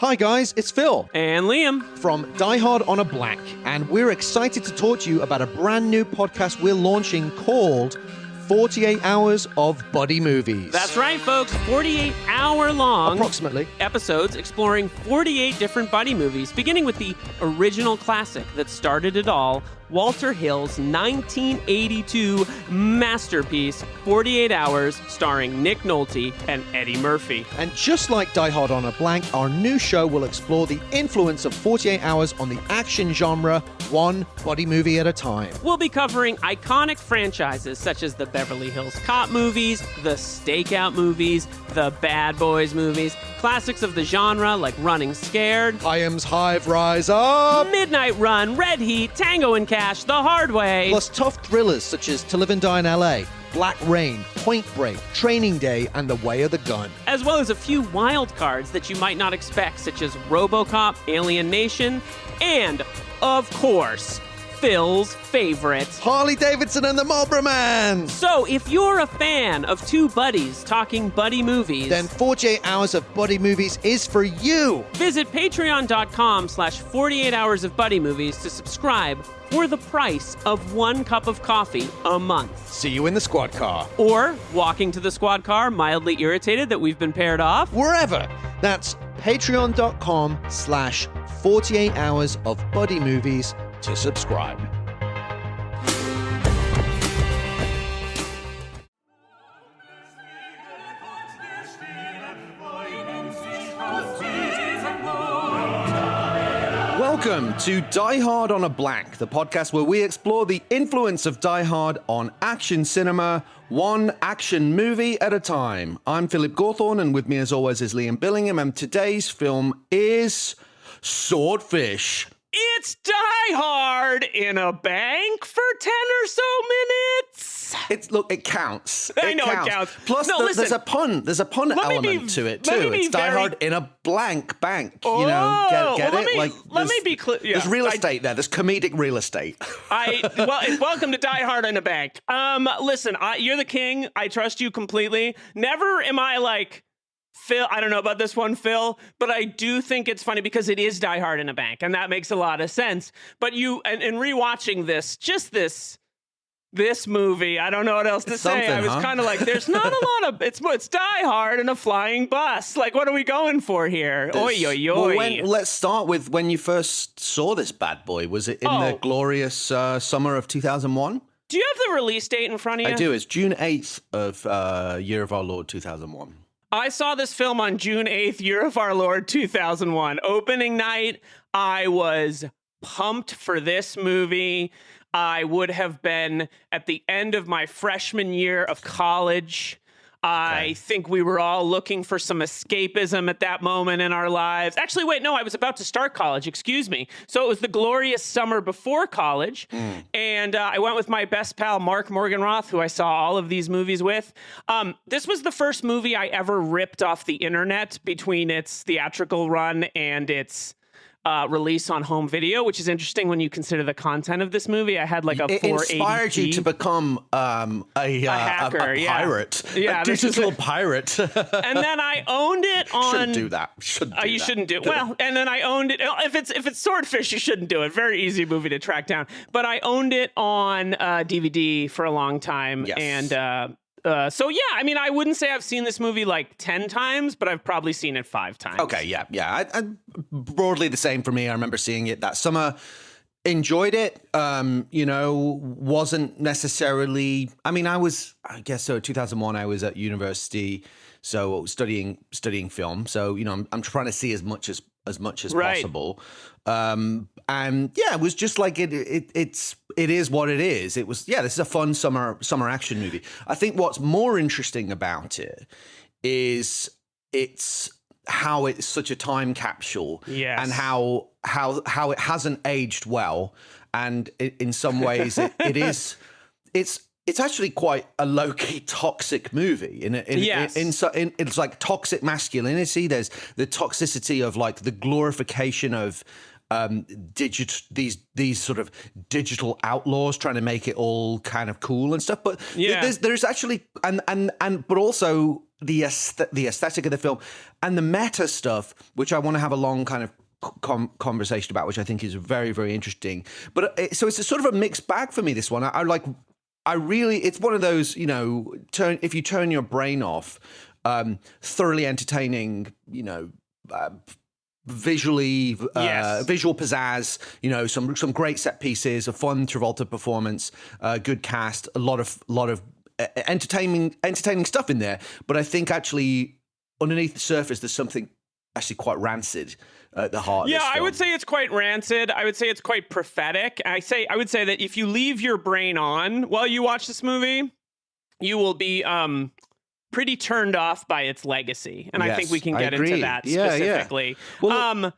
Hi guys, it's Phil And Liam from Die Hard on a Black, and we're excited to talk to you about a brand new podcast we're launching called 48 Hours of Buddy Movies. That's right, folks. 48-hour-long approximately episodes exploring 48 different buddy movies, beginning with the original classic that started it all, Walter Hill's 1982 masterpiece, 48 Hours, starring Nick Nolte and Eddie Murphy. And just like Die Hard on a Blank, our new show will explore the influence of 48 Hours on the action genre, one buddy movie at a time. We'll be covering iconic franchises such as the Beverly Hills Cop movies, the Stakeout movies, the Bad Boys movies, classics of the genre like Running Scared, Hyams Hive Rise Up, Midnight Run, Red Heat, Tango and Cash, The Hard Way, plus tough thrillers such as To Live and Die in LA, Black Rain, Point Break, Training Day, and The Way of the Gun. as well as a few wild cards that you might not expect, such as RoboCop, Alien Nation, and, of course, Phil's favorite, Harley Davidson and the Marlboro Man. So, if you're a fan of two buddies talking buddy movies, Then 48 Hours of Buddy Movies is for you. visit patreon.com/48 hours of buddy movies to subscribe for the price of 1 cup of coffee a month. See you in the squad car. Or walking to the squad car, mildly irritated that we've been paired off. Wherever. That's patreon.com/48 hours of buddy movies to subscribe. Welcome to Die Hard on a Blank, the podcast where we explore the influence of Die Hard on action cinema, one action movie at a time. I'm Philip Gawthorne, and with me as always is Liam Billingham, and today's film is Swordfish. It's Die Hard in a bank for 10 or so minutes. It counts. I know it counts. Plus, No, listen. there's a pun element to it too. It's Die Hard in a blank bank. Oh, you know, get well, it? let me be clear. Yeah, there's real estate there. There's comedic real estate. Welcome to Die Hard in a bank. Listen, you're the king. I trust you completely. Never am I like, Phil, I don't know about this one, Phil, but I do think it's funny because it is Die Hard in a bank, and that makes a lot of sense. But in rewatching this movie, I don't know what else to say. I was kind of like, there's not a lot of, it's Die Hard and a flying bus. Like, what are we going for here? Oi, oi, oi. Well, let's start with when you first saw this bad boy. Was it in the glorious summer of 2001? Do you have the release date in front of you? I do. It's June 8th of Year of Our Lord 2001. I saw this film on June 8th, Year of Our Lord 2001. Opening night, I was pumped for this movie. I would have been at the end of my freshman year of college. I think we were all looking for some escapism at that moment in our lives. Actually, wait, no, I was about to start college, excuse me. So it was the glorious summer before college, and I went with my best pal, Mark Morganroth, who I saw all of these movies with. This was the first movie I ever ripped off the internet between its theatrical run and its release on home video, which is interesting when you consider the content of this movie. I had like a 480p. It inspired you to become a hacker, a pirate, yeah, a digital pirate. And then I owned it on. Shouldn't do that. You shouldn't do it. Well, and then I owned it. If it's Swordfish, you shouldn't do it. Very easy movie to track down. But I owned it on DVD for a long time, yes. And so yeah, I mean, I wouldn't say I've seen this movie like 10 times, but I've probably seen it 5 times. Okay, yeah. I broadly the same for me. I remember seeing it that summer, enjoyed it. Wasn't necessarily. I mean, I guess so. 2001, I was at university, so studying film. So I'm trying to see as much as possible. And yeah, it was just like it is what it is. It was, this is a fun summer action movie. I think what's more interesting about it is it's how it's such a time capsule, yes, and how it hasn't aged well, and in some ways it's actually quite a low-key toxic movie. It's like toxic masculinity. There's the toxicity of like the glorification of these sort of digital outlaws trying to make it all kind of cool and stuff. But there's actually but also the aesthetic of the film and the meta stuff, which I want to have a long kind of conversation about, which I think is very, very interesting. But so it's a sort of a mixed bag for me, this one. It's one of those, if you turn your brain off, thoroughly entertaining, visually, visual pizzazz, some great set pieces, a fun Travolta performance, good cast, a lot of entertaining stuff in there. But I think actually underneath the surface, there's something actually quite rancid at the heart. Yeah, of this film. I would say it's quite rancid. I would say it's quite prophetic. I would say that if you leave your brain on while you watch this movie, you will be pretty turned off by its legacy. And I think we can get into that specifically. Yeah. Well,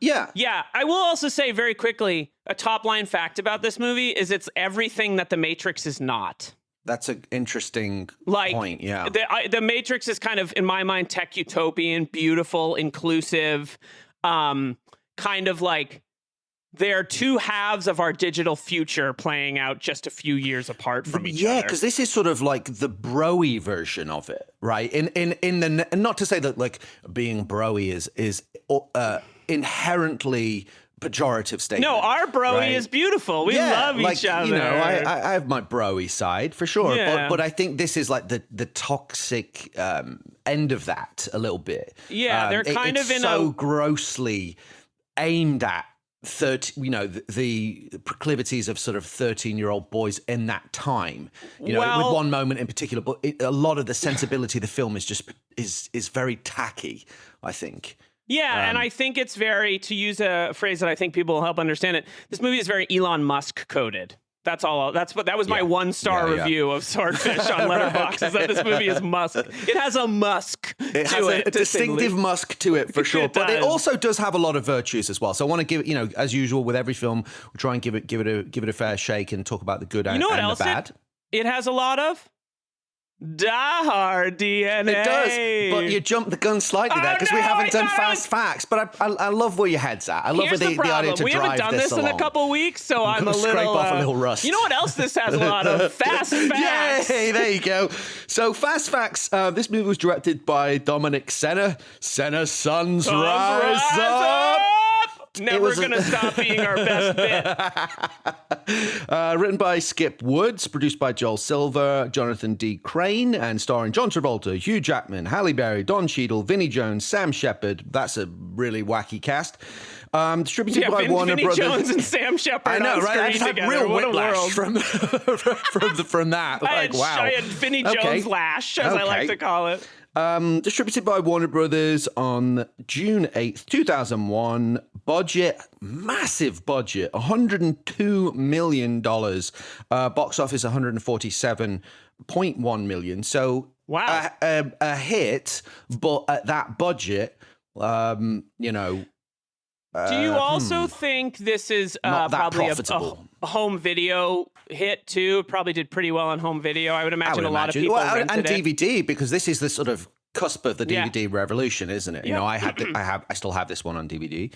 I will also say very quickly, a top line fact about this movie is it's everything that The Matrix is not. That's an interesting point, yeah. The Matrix is kind of, in my mind, tech utopian, beautiful, inclusive, kind of like they're two halves of our digital future playing out just a few years apart from each other. Yeah, because this is sort of like the bro-y version of it, right? And not to say that like being bro-y is inherently pejorative statement. No, our bro-y is beautiful. We love each other. I have my bro-y side for sure, Yeah. but I think this is like the toxic end of that a little bit. Yeah, they're kind of in so grossly aimed at the proclivities of sort of 13-year-old boys in that time. With one moment in particular, but a lot of the sensibility of the film is very tacky, I think. Yeah, and I think it's very, to use a phrase that I think people will help understand it, this movie is very Elon Musk coded. That was my 1-star review of Swordfish on Letterboxd, is that this movie is Musk. It has a Musk to it. It has a distinctive Musk to it, for sure. But it also does have a lot of virtues as well. So I want to give it, as usual with every film, we'll try and give it a fair shake and talk about the good and the bad. It has a lot of Die Hard DNA. It does, but you jumped the gun slightly there because we haven't done fast facts. But I love where your head's at. I love where the idea to drive this along. We haven't done this in a couple weeks, so I'm a little scrape off a little rust. You know what else this has a lot of? Fast facts. Yay, there you go. So fast facts. This movie was directed by Dominic Sena. Sena's Sons Rise Up. Never going to stop being our best bit. Written by Skip Woods, produced by Joel Silver, Jonathan D. Crane, and starring John Travolta, Hugh Jackman, Halle Berry, Don Cheadle, Vinnie Jones, Sam Shepard. That's a really wacky cast. Distributed by Warner Vinnie Brothers. Jones and Sam Shepard. I know, right? I just had real whiplash from that. I had Vinnie Jones lash, as I like to call it. Distributed by Warner Brothers on June 8th, 2001. Budget, massive budget, $102 million. Box office, $147.1 million. So, wow, a hit, but at that budget, Do you also think this is probably a home video hit too? It probably did pretty well on home video. I would imagine a lot of people rented and it. DVD, because this is the sort of cusp of the DVD revolution, isn't it? Yeah. I still have this one on DVD.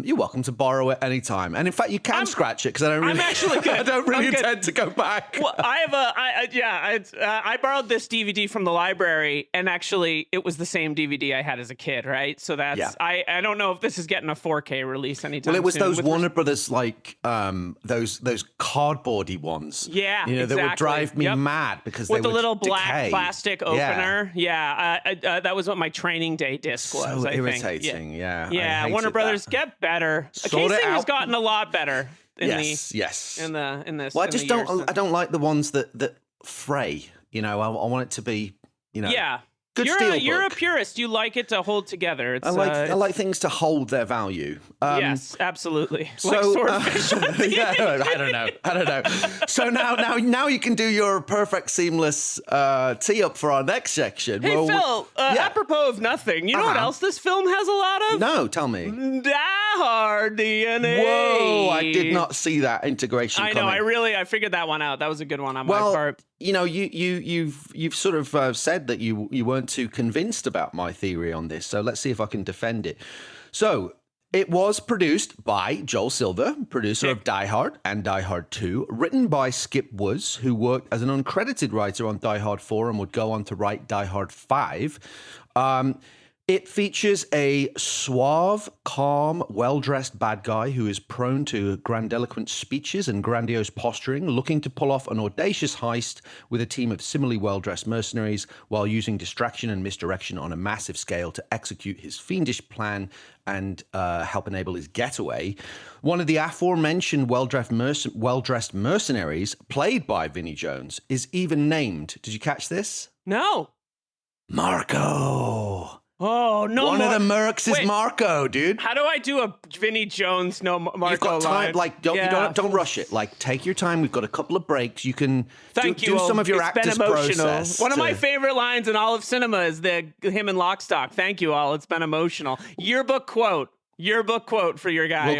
You're welcome to borrow it anytime, and in fact, you can scratch it because I don't really. I'm actually good. I don't really intend to go back. Well, I borrowed this DVD from the library, and actually, it was the same DVD I had as a kid, right? So that's I don't know if this is getting a 4K release anytime soon. Well, it was those Warner Brothers those cardboardy ones. Yeah, that would drive me mad because with they the little decay. black plastic opener. That was what my training day disc was. So I think. irritating. Yeah. Yeah. Warner Brothers. Get better. Casing has gotten a lot better. In this. Well, I just don't like the ones that fray. I want it to be. Yeah. Good you're a purist. You like it to hold together. It's, I like things to hold their value. Yes, absolutely. So, like Swordfish. I don't know. So now you can do your perfect seamless tee up for our next section. Hey, Phil, apropos of nothing, you know what else this film has a lot of? No, tell me. Die Hard DNA. Whoa, I did not see that integration I know, I figured that one out. That was a good one on my part. You've sort of said that you weren't too convinced about my theory on this, so let's see if I can defend it. So, It was produced by Joel Silver, producer of Die Hard and Die Hard 2, written by Skip Woods, who worked as an uncredited writer on Die Hard 4 and would go on to write Die Hard 5. It features a suave, calm, well-dressed bad guy who is prone to grandiloquent speeches and grandiose posturing, looking to pull off an audacious heist with a team of similarly well-dressed mercenaries while using distraction and misdirection on a massive scale to execute his fiendish plan and help enable his getaway. One of the aforementioned well-dressed mercenaries, played by Vinnie Jones, is even named. Did you catch this? No. Marco. Oh, no. One of the mercs is Marco, dude. How do I do a Vinnie Jones Marco You've got time, line? like, don't rush it. Like, take your time. We've got a couple of breaks. You can do some of your actor's process. One of my favorite lines in all of cinema is him and Lockstock. Thank you all. It's been emotional. Yearbook quote for your guy.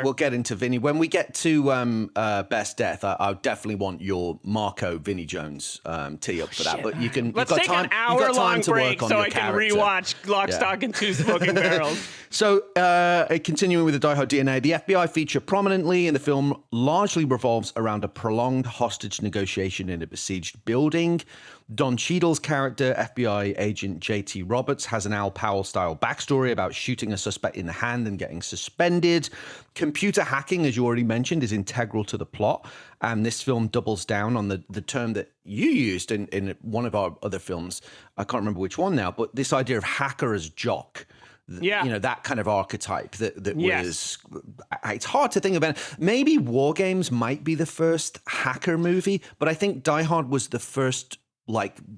We'll get into Vinnie when we get to Best Death. I definitely want your Marco Vinnie Jones tee up for that. But you can. Let's take an hour-long break so I can rewatch Lock, Stock, and Two Smoking Barrels. So, continuing with the Die Hard DNA, the FBI feature prominently in the film largely revolves around a prolonged hostage negotiation in a besieged building. Don Cheadle's character, FBI agent J.T. Roberts, has an Al Powell-style backstory about shooting a suspect in the hand and getting suspended. Computer hacking, as you already mentioned, is integral to the plot, and this film doubles down on the term that you used in one of our other films. I can't remember which one now, but this idea of hacker as jock. Yeah. You know, that kind of archetype that Yes. was, it's hard to think of. Maybe War Games might be the first hacker movie, but I think Die Hard was the first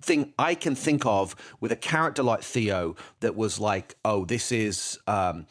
thing I can think of with a character like Theo that was like, oh, this is a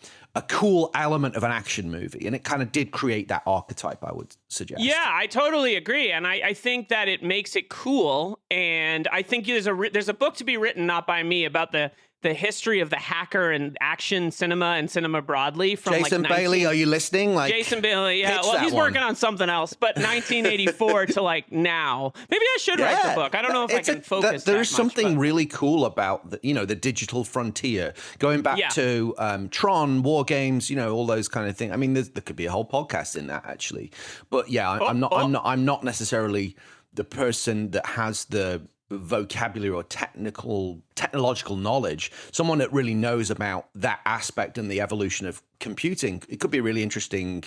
cool element of an action movie. And it kind of did create that archetype, I would suggest. Yeah, I totally agree. And I think that it makes it cool. And I think there's a book to be written, not by me, about the history of the hacker and action cinema and cinema broadly from Jason Bailey, are you listening? Jason Bailey, yeah. Well, he's working on something else, but 1984 to now. Maybe I should write the book. I don't know if I can focus. There's something really cool about the digital frontier, going back to Tron, War Games, all those kind of things. I mean, there could be a whole podcast in that actually, but yeah, I'm not necessarily the person that has the vocabulary or technological knowledge, someone that really knows about that aspect and the evolution of computing. It could be a really interesting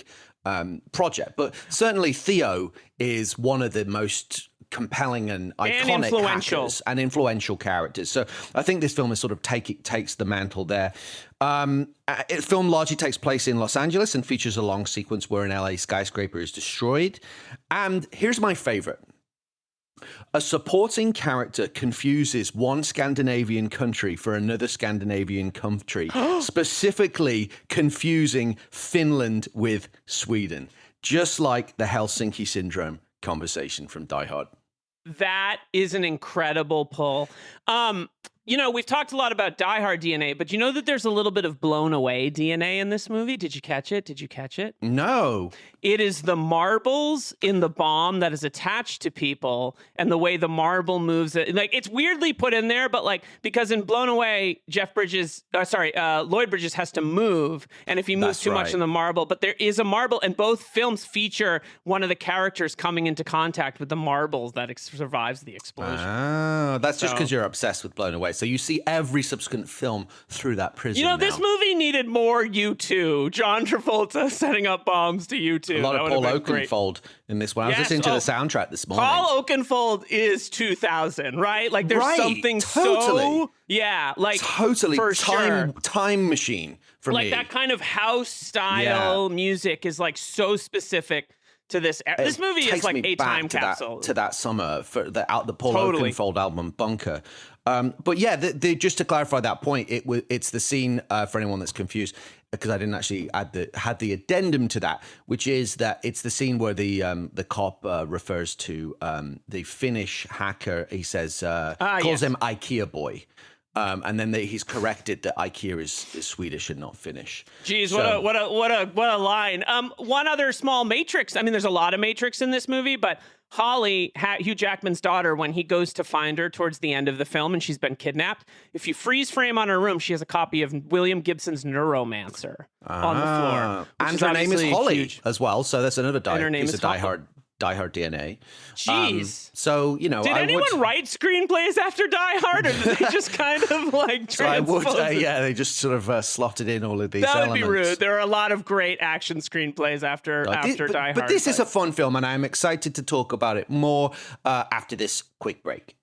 project, but certainly Theo is one of the most compelling and iconic hackers and influential characters. So I think this film is sort of takes the mantle there. The film largely takes place in Los Angeles and features a long sequence where an LA skyscraper is destroyed. And here's my favorite. A supporting character confuses one Scandinavian country for another Scandinavian country, specifically confusing Finland with Sweden, just like the Helsinki Syndrome conversation from Die Hard. That is an incredible pull. We've talked a lot about Die Hard DNA, but you know that there's a little bit of Blown Away DNA in this movie? Did you catch it? No. It is the marbles in the bomb that is attached to people and the way the marble moves. It's weirdly put in there, but because in Blown Away, Lloyd Bridges has to move. And if he moves too much in the marble, but there is a marble, and both films feature one of the characters coming into contact with the marbles that survives the explosion. Oh, that's just because you're obsessed with Blown Away. So you see every subsequent film through that prism. This movie needed more U2. John Travolta setting up bombs to U2. A lot of Paul Oakenfold in this one. I was listening to the soundtrack this morning. Paul Oakenfold is 2000, right? There's something totally. Totally for time machine for me. That kind of house style music is so specific to this. This movie is like a time capsule to that summer for the Paul Oakenfold album Bunker. But yeah, just to clarify that point, it's the scene for anyone that's confused, because I didn't actually had the addendum to that, which is that it's the scene where the cop refers to the Finnish hacker. He says calls him IKEA boy. And then he's corrected that IKEA is Swedish and not Finnish. Jeez, what a line. One other small Matrix. I mean, there's a lot of Matrix in this movie, but Holly, Hugh Jackman's daughter, when he goes to find her towards the end of the film and she's been kidnapped, if you freeze frame on her room, she has a copy of William Gibson's Neuromancer on the floor. And her name is Holly as well, so that's another piece of Die Hard DNA. Jeez. So, did anyone write screenplays after Die Hard, or did they just kind of like transpose they just sort of slotted in all of these elements. That would be rude. There are a lot of great action screenplays after Die Hard. But this is a fun film, and I'm excited to talk about it more after this quick break.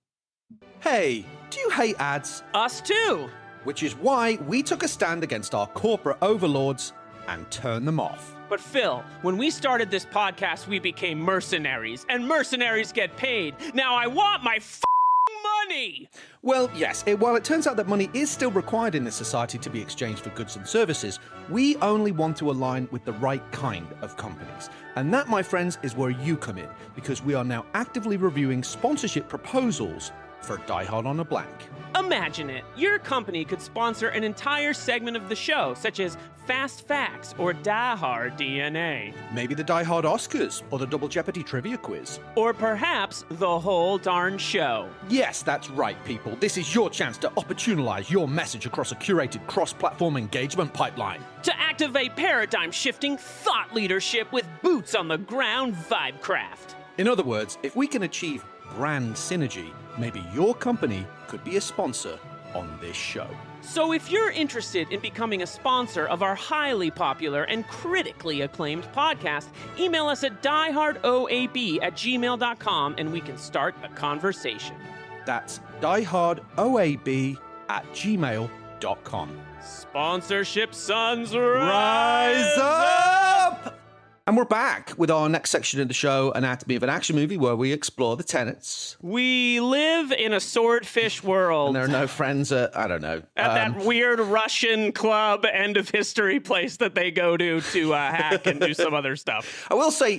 Hey, do you hate ads? Us too. Which is why we took a stand against our corporate overlords and turned them off. But Phil, when we started this podcast, we became mercenaries, and mercenaries get paid. Now I want my money! Well, yes, while it turns out that money is still required in this society to be exchanged for goods and services, we only want to align with the right kind of companies. And that, my friends, is where you come in, because we are now actively reviewing sponsorship proposals for Die Hard on a Blank. Imagine it. Your company could sponsor an entire segment of the show, such as Fast Facts or Die Hard DNA. Maybe the Die Hard Oscars or the Double Jeopardy trivia quiz. Or perhaps the whole darn show. Yes, that's right, people. This is your chance to opportunize your message across a curated cross-platform engagement pipeline. To activate paradigm-shifting thought leadership with boots-on-the-ground vibecraft. In other words, if we can achieve brand synergy, maybe your company could be a sponsor on this show. So if you're interested in becoming a sponsor of our highly popular and critically acclaimed podcast, email us at diehardoab@gmail.com and we can start the conversation. That's diehardoab@gmail.com. Sponsorship suns rise up! And we're back with our next section of the show, Anatomy of an Action Movie, where we explore the tenets. We live in a swordfish world. And there are no friends at, I don't know. At that weird Russian club end of history place that they go to hack and do some other stuff. I will say,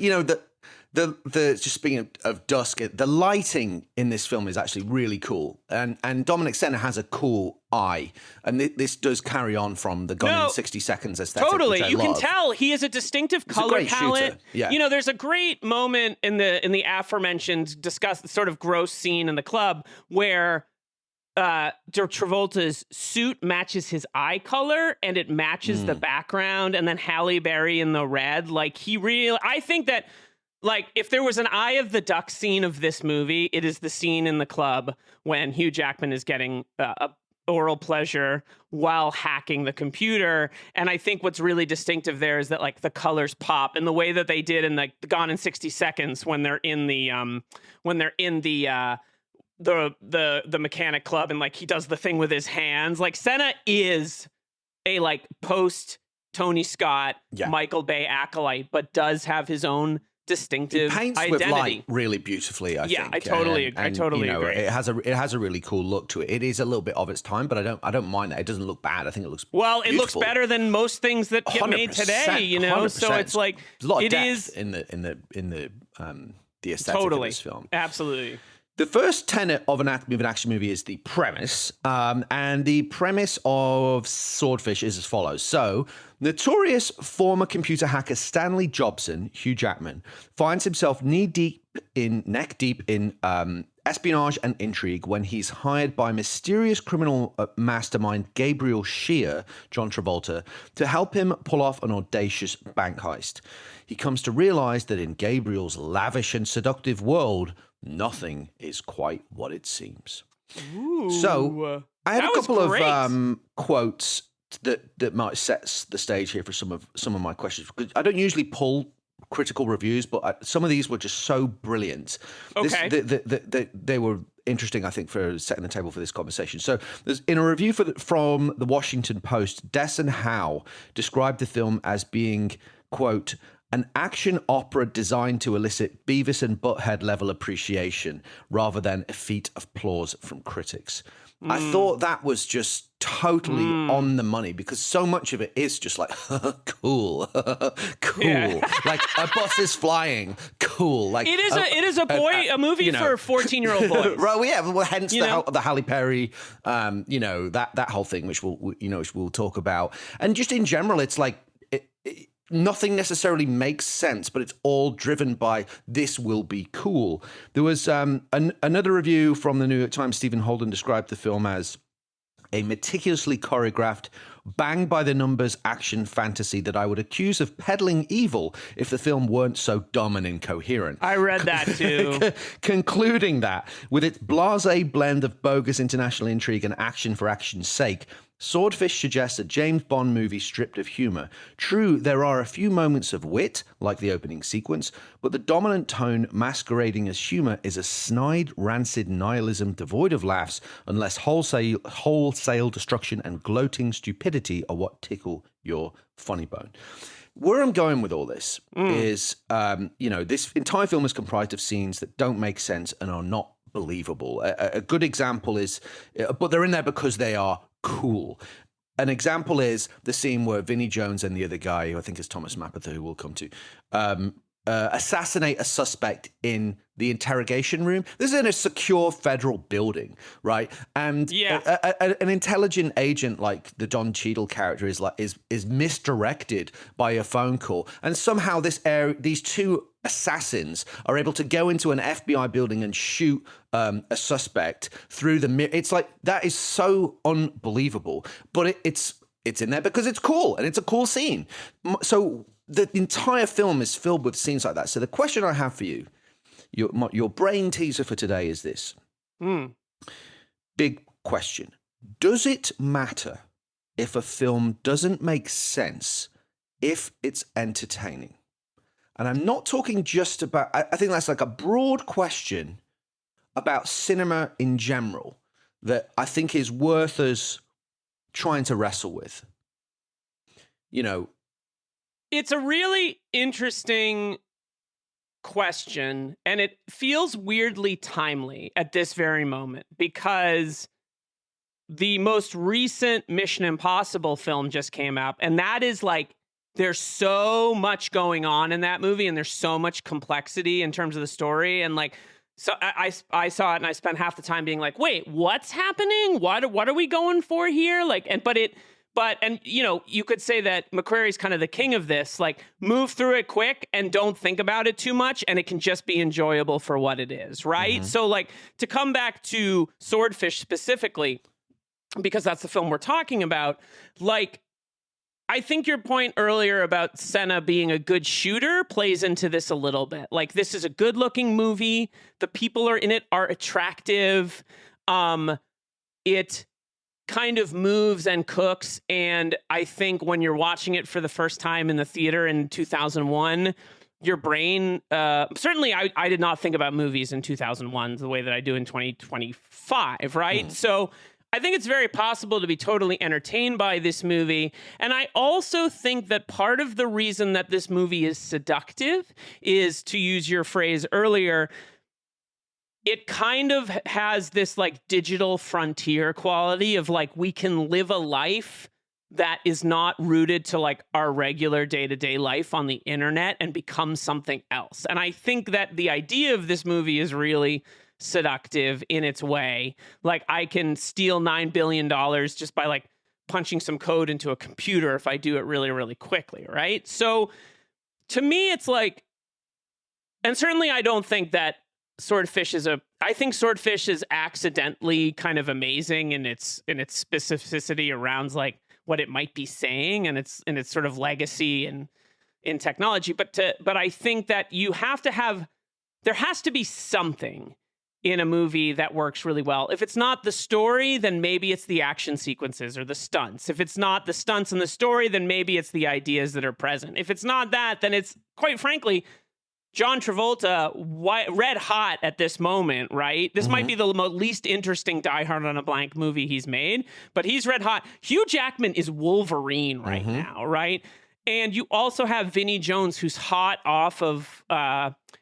that the just speaking of dusk, the lighting in this film is actually really cool, and Dominic Sena has a cool eye, and this does carry on from the Gone in 60 Seconds aesthetic. Totally, which I you love. can tell he has a distinctive color palette. Yeah. There's a great moment in the aforementioned sort of gross scene in the club where Travolta's suit matches his eye color and it matches the background, and then Halle Berry in the red. Like I think that. Like, if there was an Eye of the Duck scene of this movie, it is the scene in the club when Hugh Jackman is getting oral pleasure while hacking the computer. And I think what's really distinctive there is that, like, the colors pop in the way that they did in the Gone in 60 Seconds when they're in the mechanic club and, like, he does the thing with his hands. Like, Sena is a, like, post Tony Scott, Michael Bay acolyte, but does have his own distinctive paints identity. With light really beautifully, I think. I totally agree. It has a really cool look to it. It is a little bit of its time, but I don't mind that. It doesn't look bad. I think it looks beautiful. It looks better than most things that get made today. 100%. So it's like there's a lot of depth is in the aesthetic of this film. Absolutely. The first tenet of Anatomy of an Action Movie is the premise, and the premise of Swordfish is as follows. So, notorious former computer hacker Stanley Jobson, Hugh Jackman, finds himself neck deep in espionage and intrigue when he's hired by mysterious criminal mastermind Gabriel Shear, John Travolta, to help him pull off an audacious bank heist. He comes to realize that in Gabriel's lavish and seductive world, nothing is quite what it seems. Ooh, so I had a couple of quotes that might set the stage here for some of my questions, because I don't usually pull critical reviews, but some of these were just so brilliant. Okay. They were interesting, I think, for setting the table for this conversation. So there's in a review from the Washington Post, Desson Howe described the film as being, quote, an action opera designed to elicit Beavis and Butthead level appreciation rather than a feat of applause from critics. I thought that was just totally on the money, because so much of it is just like cool, cool. Yeah. Like a bus is flying, cool. Like it is a movie for 14-year-old boys. Right? Well, yeah. Well, hence the Halle Berry, that whole thing, which we'll talk about, and just in general, it's like nothing necessarily makes sense, but it's all driven by this will be cool. There was another review from the New York Times. Stephen Holden described the film as a meticulously choreographed, bang-by-the-numbers action fantasy that I would accuse of peddling evil if the film weren't so dumb and incoherent. I read that too. Concluding that, with its blasé blend of bogus international intrigue and action for action's sake, Swordfish suggests a James Bond movie stripped of humor. True, there are a few moments of wit, like the opening sequence, but the dominant tone masquerading as humor is a snide, rancid nihilism devoid of laughs, unless wholesale destruction and gloating stupidity are what tickle your funny bone. Where I'm going with all this is, this entire film is comprised of scenes that don't make sense and are not believable. A good example is, but they're in there because they are cool. An example is the scene where Vinnie Jones and the other guy, who I think is Thomas Mapother, who we'll come to, assassinate a suspect in the interrogation room. This is in a secure federal building, right? And an intelligent agent like the Don Cheadle character is misdirected by a phone call, and somehow these two assassins are able to go into an FBI building and shoot a suspect through the mirror. It's like, that is so unbelievable, but it's in there because it's cool and it's a cool scene. So the entire film is filled with scenes like that. So the question I have for you, your brain teaser for today is this. Big question. Does it matter if a film doesn't make sense if it's entertaining? And I'm not talking just about, I think that's like a broad question about cinema in general that I think is worth us trying to wrestle with. It's a really interesting question, and it feels weirdly timely at this very moment, because the most recent Mission Impossible film just came out, and that is like, there's so much going on in that movie, and there's so much complexity in terms of the story, and like, so I saw it and I spent half the time being like, wait, what's happening? What are we going for here? Like, and you could say that McQuarrie's kind of the king of this, like, move through it quick and don't think about it too much, and it can just be enjoyable for what it is, right? Mm-hmm. So like, to come back to Swordfish specifically, because that's the film we're talking about, like, I think your point earlier about Sena being a good shooter plays into this a little bit. Like, this is a good-looking movie. The people in it are attractive. It kind of moves and cooks. And I think when you're watching it for the first time in the theater in 2001, your brain, certainly I did not think about movies in 2001 the way that I do in 2025, right? So I think it's very possible to be totally entertained by this movie. And I also think that part of the reason that this movie is seductive is, to use your phrase earlier, it kind of has this like digital frontier quality of like, we can live a life that is not rooted to like our regular day-to-day life on the internet and become something else. And I think that the idea of this movie is really seductive in its way. Like, I can steal $9 billion just by like punching some code into a computer if I do it really, really quickly, right? So to me, it's like, and certainly I don't think that Swordfish I think Swordfish is accidentally kind of amazing in its specificity around like what it might be saying and its sort of legacy and in technology. But I think that there has to be something in a movie that works really well. If it's not the story, then maybe it's the action sequences or the stunts. If it's not the stunts and the story, then maybe it's the ideas that are present. If it's not that, then it's, quite frankly, John Travolta, red hot at this moment, right? This might be the least interesting Die Hard on a Blank movie he's made, but he's red hot. Hugh Jackman is Wolverine right now, right? And you also have Vinnie Jones, who's hot off of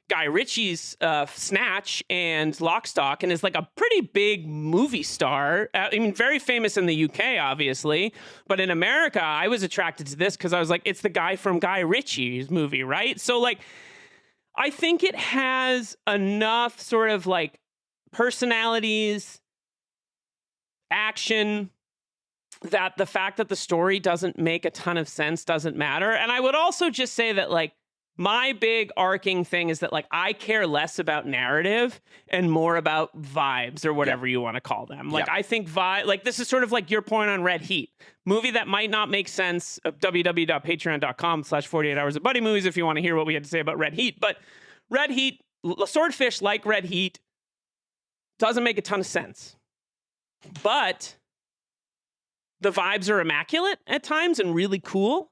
Guy Ritchie's Snatch and Lock, Stock, and is like a pretty big movie star. I mean, very famous in the UK, obviously, but in America, I was attracted to this because I was like, it's the guy from Guy Ritchie's movie, right? So like, I think it has enough sort of like personalities, action, that the fact that the story doesn't make a ton of sense doesn't matter. And I would also just say that like, my big arcing thing is that like I care less about narrative and more about vibes or whatever you want to call them. Like I think like this is sort of like your point on Red Heat, movie that might not make sense. www.patreon.com/48 hours of buddy movies if you want to hear what we had to say about Red Heat. But Red Heat, Swordfish, like Red Heat, doesn't make a ton of sense. But the vibes are immaculate at times and really cool.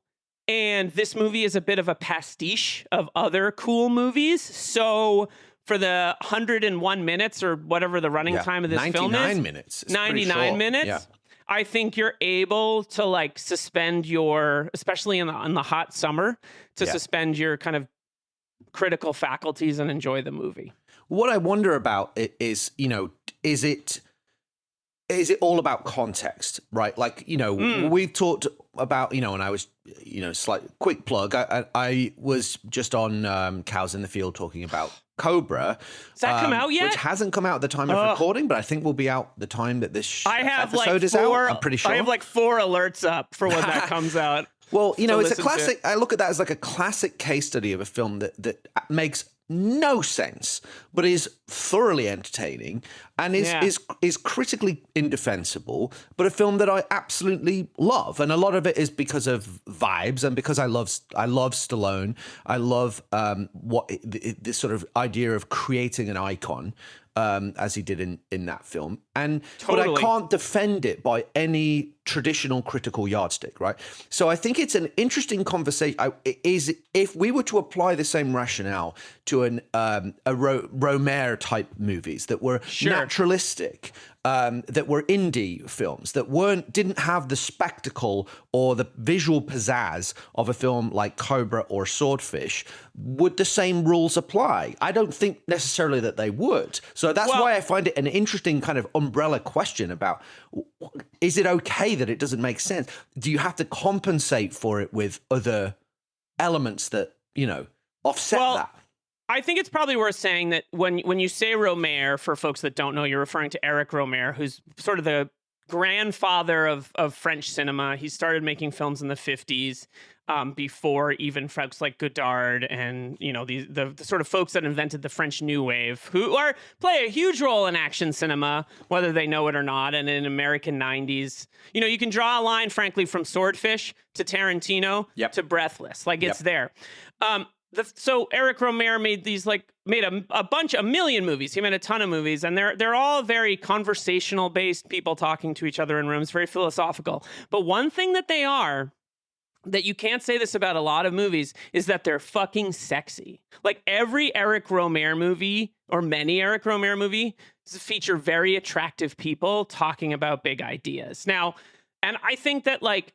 And this movie is a bit of a pastiche of other cool movies. So for the 101 minutes or whatever the running time of this film is, 99 minutes. It's 99 minutes. Yeah. I think you're able to like suspend your, especially in the hot summer, to suspend your kind of critical faculties and enjoy the movie. What I wonder about it is, you know, is it all about context, right? Like, you know, we've talked about, you know, and I was, you know, quick plug. I was just on Cows in the Field talking about Cobra. Has that come out yet? Which hasn't come out at the time of recording, but I think will be out the time that this episode is out. I'm pretty sure. I have like 4 alerts up for when that comes out. Well, you know, it's a classic. I look at that as like a classic case study of a film that makes no sense, but is thoroughly entertaining and is critically indefensible, but a film that I absolutely love. And a lot of it is because of vibes and because I love Stallone. I love what this sort of idea of creating an icon, as he did in that film. And but I can't defend it by any traditional critical yardstick, right? So I think it's an interesting conversation. Is if we were to apply the same rationale to a Romare type movies that were naturalistic, that were indie films that didn't have the spectacle or the visual pizzazz of a film like Cobra or Swordfish, would the same rules apply? I don't think necessarily that they would. So that's why I find it an interesting kind of umbrella question about, is it okay that it doesn't make sense? Do you have to compensate for it with other elements that, you know, offset that? I think it's probably worth saying that when you say Romare, for folks that don't know, you're referring to Eric Romare, who's sort of the grandfather of French cinema. He started making films in the 50s, before even folks like Godard and, you know, the sort of folks that invented the French New Wave, who play a huge role in action cinema, whether they know it or not, and in American 90s. You know, you can draw a line, frankly, from Swordfish to Tarantino to Breathless. Like, it's there. So Eric Romare made a million movies. He made a ton of movies, and they're all very conversational based, people talking to each other in rooms, very philosophical. But one thing that they are, that you can't say this about a lot of movies, is that they're fucking sexy. Like every Eric Romare movie, or many Eric Romare movies, feature very attractive people talking about big ideas. Now, and I think that like,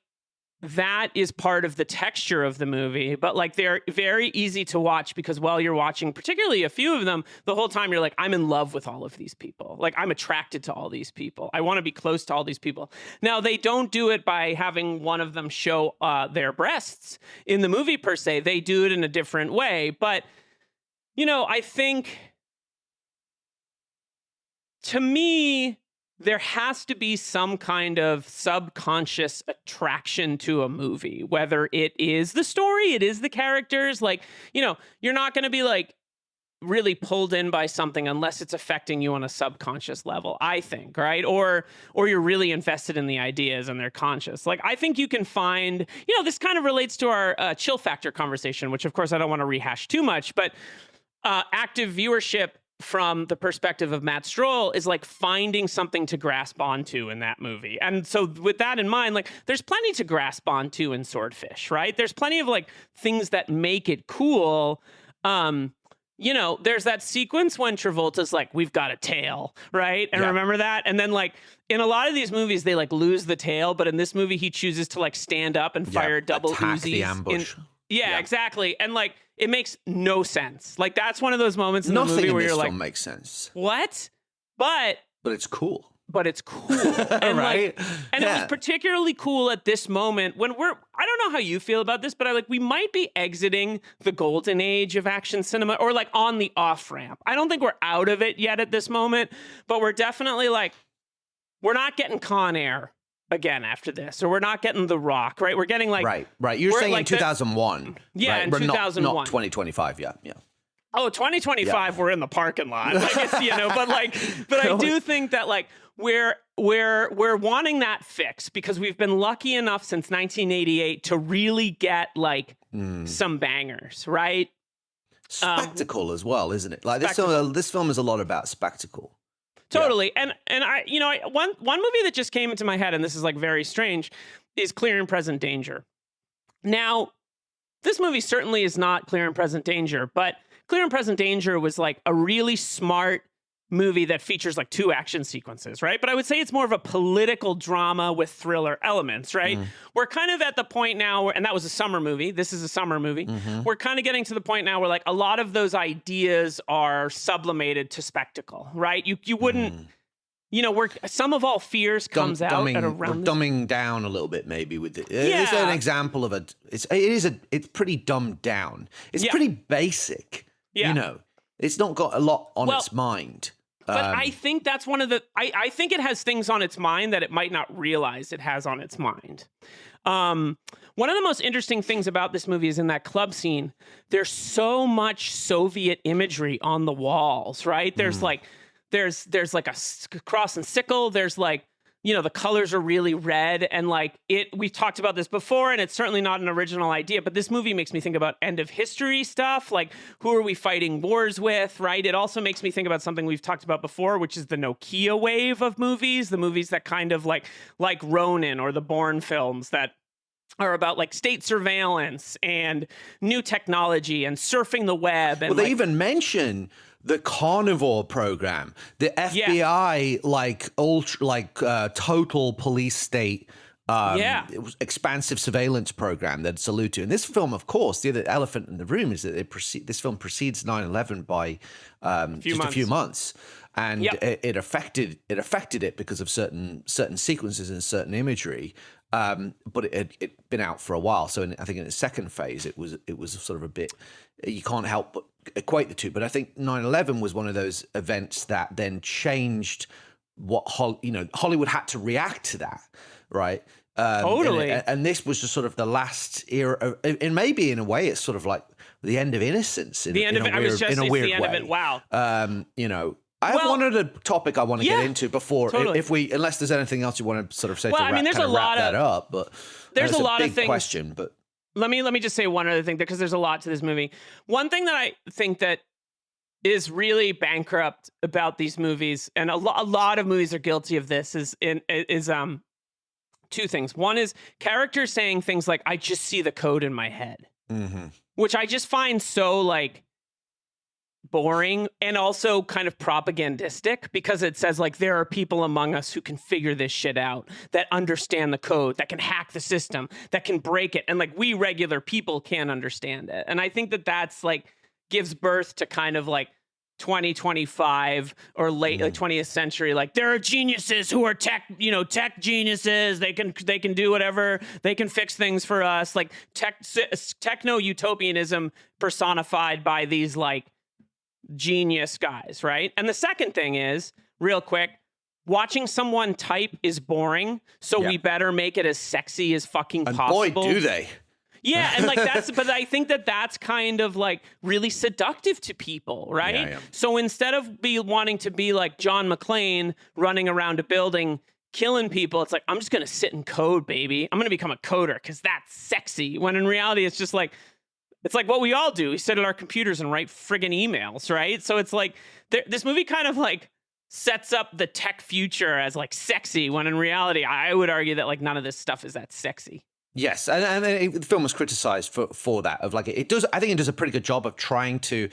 that is part of the texture of the movie, but like they're very easy to watch because while you're watching, particularly a few of them, the whole time you're like, I'm in love with all of these people. Like I'm attracted to all these people. I want to be close to all these people. Now, they don't do it by having one of them show their breasts in the movie per se. They do it in a different way. But, you know, I think to me, there has to be some kind of subconscious attraction to a movie, whether it is the story, it is the characters. Like, you know, you're not going to be like really pulled in by something unless it's affecting you on a subconscious level, I think, right? Or you're really invested in the ideas and they're conscious. Like, I think you can find, you know, this kind of relates to our chill factor conversation, which of course I don't want to rehash too much, but active viewership from the perspective of Matt Stroll is like finding something to grasp onto in that movie. And so with that in mind, like there's plenty to grasp onto in Swordfish, right? There's plenty of like things that make it cool. You know, there's that sequence when Travolta's like, we've got a tail, right? And remember that? And then like in a lot of these movies, they like lose the tail, but in this movie, he chooses to like stand up and fire double Uzis. The ambush. Yeah, exactly. And like, it makes no sense. Like, that's one of those moments in the movie where you're like, nothing makes sense. What? But it's cool. But it's cool. And right? It was particularly cool at this moment when I don't know how you feel about this, but we might be exiting the golden age of action cinema, or like on the off ramp. I don't think we're out of it yet at this moment, but we're definitely like, we're not getting Con Air again after this, or we're not getting The Rock, right? We're getting like... Right. You're saying like in 2001. Yeah, right? in 2001. Not 2025, yeah. Oh, 2025, we're in the parking lot. Like, it's, but I do think that like we're wanting that fix because we've been lucky enough since 1988 to really get like some bangers, right? Spectacle as well, isn't it? Like this film is a lot about spectacle. Totally. Yeah. And one movie that just came into my head, and this is like very strange, is Clear and Present Danger. Now, this movie certainly is not Clear and Present Danger, but Clear and Present Danger was like a really smart movie that features like 2 action sequences, right? But I would say it's more of a political drama with thriller elements, right? We're kind of at the point now and that was a summer movie. This is a summer movie. We're kind of getting to the point now where like a lot of those ideas are sublimated to spectacle, right? You wouldn't, Some of All Fears comes out at around dumbing down a little bit, maybe with it. It's an example of it's pretty dumbed down. It's pretty basic. Yeah. It's not got a lot on its mind. But I think that's one of the... I think it has things on its mind that it might not realize it has on its mind. One of the most interesting things about this movie is in that club scene, there's so much Soviet imagery on the walls, right? There's like... There's like a cross and sickle. There's like, the colors are really red. And like we've talked about this before, and it's certainly not an original idea, but this movie makes me think about end of history stuff. Like, who are we fighting wars with, right? It also makes me think about something we've talked about before, which is the Nokia wave of movies, the movies that kind of like Ronin or the Bourne films that are about like state surveillance and new technology and surfing the web. And they even mention the Carnivore program, the FBI, total police state, expansive surveillance program that's alluded to. And this film, of course, the other elephant in the room is that this film precedes 9/11 by a few months. And it affected it because of certain sequences and certain imagery. But it'd been out for a while. So I think in its second phase, it was sort of a bit, you can't help but equate the two. But I think 9/11 was one of those events that then changed what Hollywood had to react to that, right? Totally. And this was just sort of the last era, and maybe in a way, it's sort of like the end of innocence. In a weird way. Wow. I have one other topic I want to get into before, unless there's anything else you want to sort of say to wrap that up. But there's a lot of things. Question, but let me just say one other thing because there's a lot to this movie. One thing that I think that is really bankrupt about these movies, and a lot of movies are guilty of this, is two things. One is characters saying things like, "I just see the code in my head," which I just find so like boring and also kind of propagandistic, because it says like there are people among us who can figure this shit out, that understand the code, that can hack the system, that can break it, and like we regular people can't understand it. And I think that that's like gives birth to kind of like 2025 or late like 20th century, like there are geniuses who are tech geniuses, they can do whatever, they can fix things for us, like techno utopianism personified by these like genius guys, right? And the second thing is, real quick, watching someone type is boring, so we better make it as sexy as fucking possible. And boy, do they. Yeah, and like but I think that that's kind of like really seductive to people, right? Yeah. So instead of wanting to be like John McClane running around a building killing people, it's like, I'm just gonna sit and code, baby. I'm gonna become a coder because that's sexy. When in reality, it's just like, it's like what we all do. We sit at our computers and write friggin' emails, right? So it's like this movie kind of like sets up the tech future as like sexy, when in reality, I would argue that like none of this stuff is that sexy. Yes, and the film was criticized for that. Of like it does, I think it does a pretty good job of trying to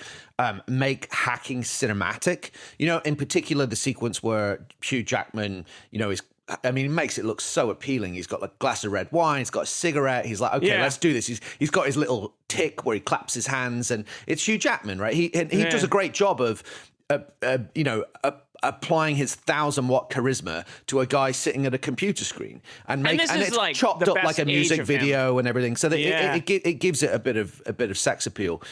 make hacking cinematic. In particular, the sequence where Hugh Jackman, is I mean, it makes it look so appealing. He's got a glass of red wine. He's got a cigarette. He's like, okay, let's do this. He's got his little tick where he claps his hands, and it's Hugh Jackman, right? He does a great job of, applying his 1,000-watt charisma to a guy sitting at a computer screen, and it's like chopped up like a music video and everything, so that it gives it a bit of sex appeal.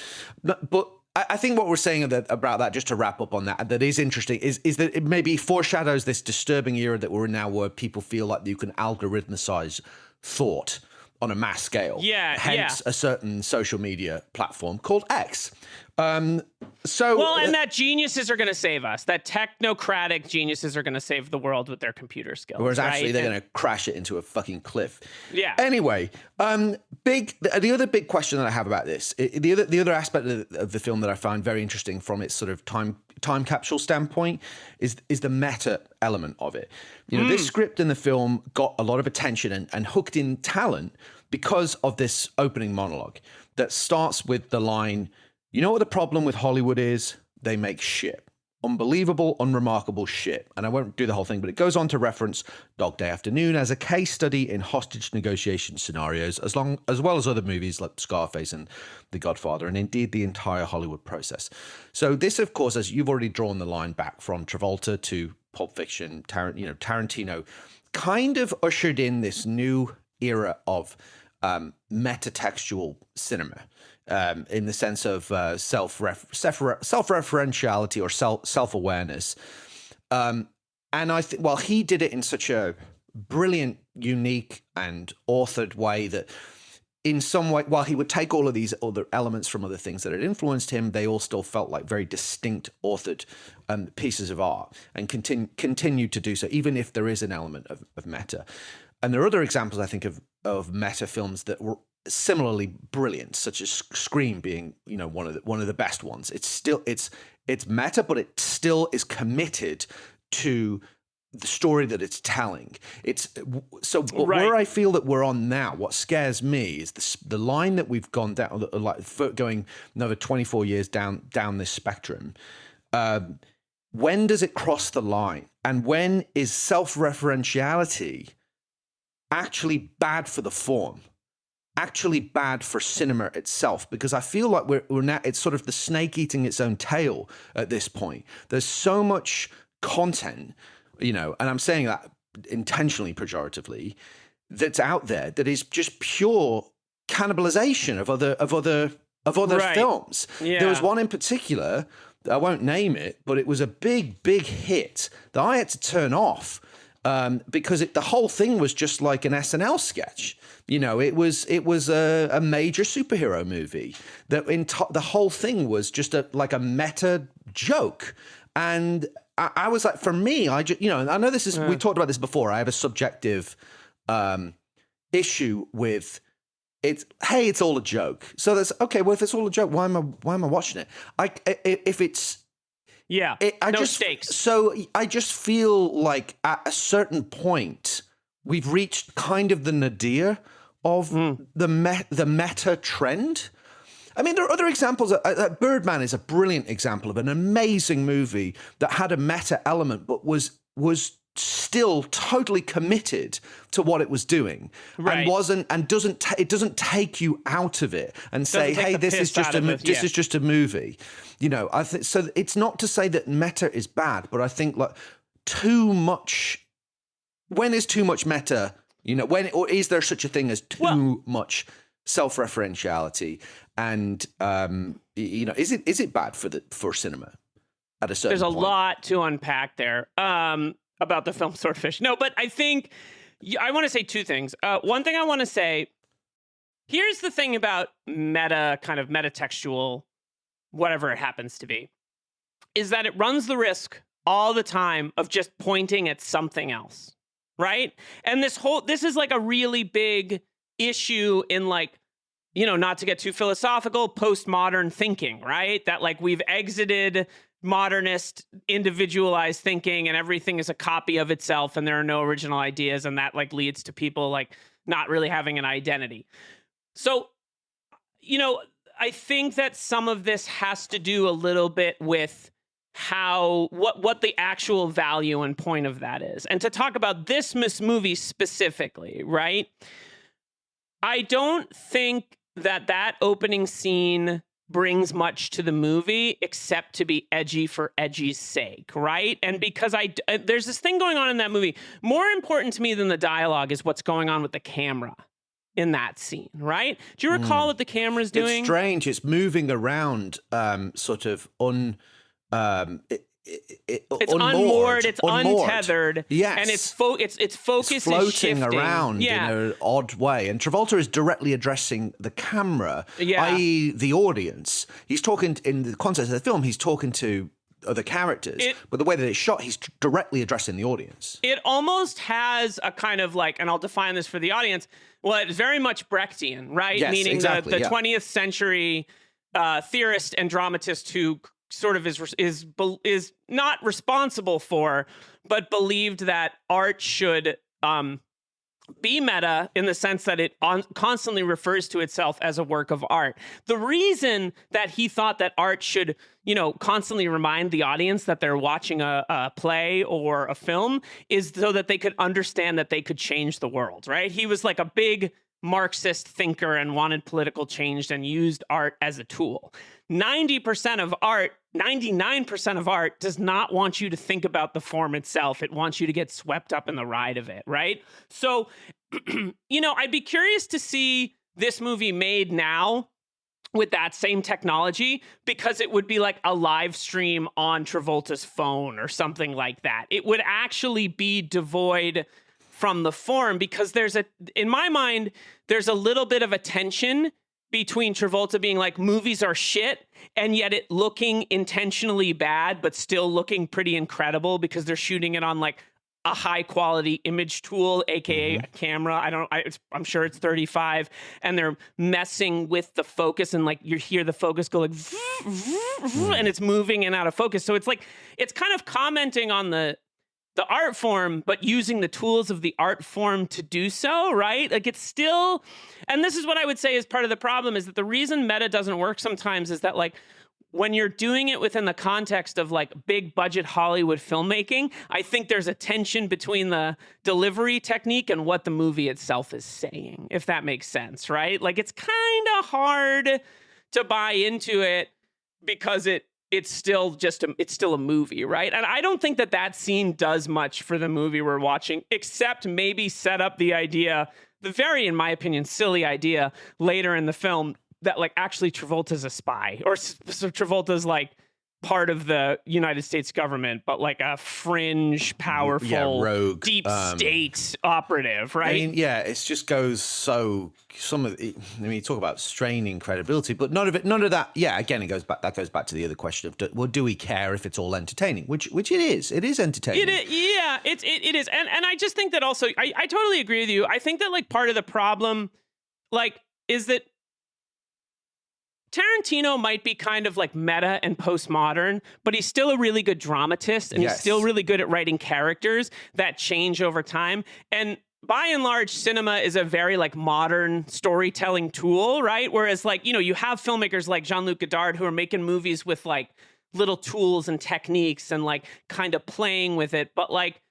But I think what we're saying about that, just to wrap up on that is interesting, is that it maybe foreshadows this disturbing era that we're in now, where people feel like you can algorithmicize thought on a mass scale. Hence a certain social media platform called X. And that geniuses are going to save us. That technocratic geniuses are going to save the world with their computer skills. Whereas actually they're going to crash it into a fucking cliff. Yeah. Anyway, the other big question that I have about this, the other aspect of the film that I find very interesting from its sort of time capsule standpoint is the meta element of it. You know, this script in the film got a lot of attention and hooked in talent because of this opening monologue that starts with the line, "You know what the problem with Hollywood is? They make shit. Unbelievable, unremarkable shit." And I won't do the whole thing, but it goes on to reference Dog Day Afternoon as a case study in hostage negotiation scenarios, as well as other movies like Scarface and The Godfather, and indeed the entire Hollywood process. So this, of course, as you've already drawn the line back from Travolta to Pulp Fiction, Tarantino, kind of ushered in this new era of metatextual cinema. In the sense of self-referentiality or self-awareness. And I think, well, he did it in such a brilliant, unique, and authored way that in some way, while he would take all of these other elements from other things that had influenced him, they all still felt like very distinct authored pieces of art, and continue to do so, even if there is an element of meta. And there are other examples, I think, of meta films that were similarly brilliant, such as Scream being, one of the best ones. It's meta, but it still is committed to the story that it's telling. Where I feel that we're on now, what scares me is the line that we've gone down, like going another 24 years down this spectrum. When does it cross the line, and when is self-referentiality actually bad for the form? Actually bad for cinema itself? Because I feel like we're now, it's sort of the snake eating its own tail at this point. There's so much content, and I'm saying that intentionally pejoratively, that's out there that is just pure cannibalization of other films. Yeah. There was one in particular, I won't name it, but it was a big hit that I had to turn off. Because the whole thing was just like an SNL sketch. It was a major superhero movie that the whole thing was just like a meta joke. And I was like, for me, I just, I know this is, we talked about this before. I have a subjective issue with it. Hey, it's all a joke. So that's okay. Well, if it's all a joke, why am I watching it? If it's, stakes. So I just feel like at a certain point, we've reached kind of the nadir of the meta trend. I mean, there are other examples. Birdman is a brilliant example of an amazing movie that had a meta element, but was still totally committed to what it was doing, and it doesn't take you out of it and say, hey, this is just a movie. I think so. It's not to say that meta is bad, but I think like too much. When is too much meta? Or is there such a thing as too much self-referentiality? And is it bad for cinema at a certain point? There's a lot to unpack there about the film Swordfish. No, but I think I want to say two things. One thing I want to say, here's the thing about meta, kind of metatextual, whatever it happens to be, is that it runs the risk all the time of just pointing at something else, right? And this is like a really big issue in like, not to get too philosophical, postmodern thinking, right? That like we've exited modernist individualized thinking and everything is a copy of itself and there are no original ideas, and that like leads to people like not really having an identity. So, I think that some of this has to do a little bit with what the actual value and point of that is. And to talk about this movie specifically, right? I don't think that opening scene brings much to the movie except to be edgy for edgy's sake, right? And because there's this thing going on in that movie, more important to me than the dialogue is what's going on with the camera in that scene, right? Do you recall what the camera's doing? It's strange. It's moving around, sort of it's unmoored, it's untethered, yes, and it's focus it's floating is shifting around in an odd way. And Travolta is directly addressing the camera, i.e., the audience. He's talking in the context of the film. He's talking to other characters, but the way that it's shot, he's directly addressing the audience. It almost has a kind of like, and I'll define this for the audience. Well, it's very much Brechtian, right? Yes, meaning exactly, the 20th century theorist and dramatist who sort of is not responsible for, but believed that art should be meta in the sense that it constantly refers to itself as a work of art. The reason that he thought that art should, constantly remind the audience that they're watching a play or a film is so that they could understand that they could change the world, right? He was like a big Marxist thinker and wanted political change and used art as a tool. 99% of art does not want you to think about the form itself. It wants you to get swept up in the ride of it, right? So, I'd be curious to see this movie made now with that same technology, because it would be like a live stream on Travolta's phone or something like that. It would actually be devoid from the form, because in my mind, there's a little bit of a tension between Travolta being like, movies are shit, and yet it looking intentionally bad, but still looking pretty incredible because they're shooting it on like a high quality image tool, aka a camera. I'm sure it's 35, and they're messing with the focus, and like you hear the focus go like, and it's moving in and out of focus. So it's like, it's kind of commenting on the art form, but using the tools of the art form to do so, right? Like it's still, and this is what I would say is part of the problem, is that the reason meta doesn't work sometimes is that like when you're doing it within the context of like big budget Hollywood filmmaking, I think there's a tension between the delivery technique and what the movie itself is saying, if that makes sense, right? Like it's kind of hard to buy into it because it's still a movie, right? And I don't think that scene does much for the movie we're watching, except maybe set up the idea, the very, in my opinion, silly idea later in the film that like actually Travolta's a spy, or so Travolta's like part of the United States government, but like a fringe, powerful, rogue, deep state operative, right? I mean, it just goes so. You talk about straining credibility, but none of that. Yeah, again, that goes back to the other question of, do we care if it's all entertaining? Which it is. It is entertaining. It is, and I just think that also, I totally agree with you. I think that like part of the problem, like, is that Tarantino might be kind of like meta and postmodern, but he's still a really good dramatist, and he's still really good at writing characters that change over time. And by and large, cinema is a very like modern storytelling tool, right? Whereas like, you have filmmakers like Jean-Luc Godard who are making movies with like little tools and techniques and like kind of playing with it. But like,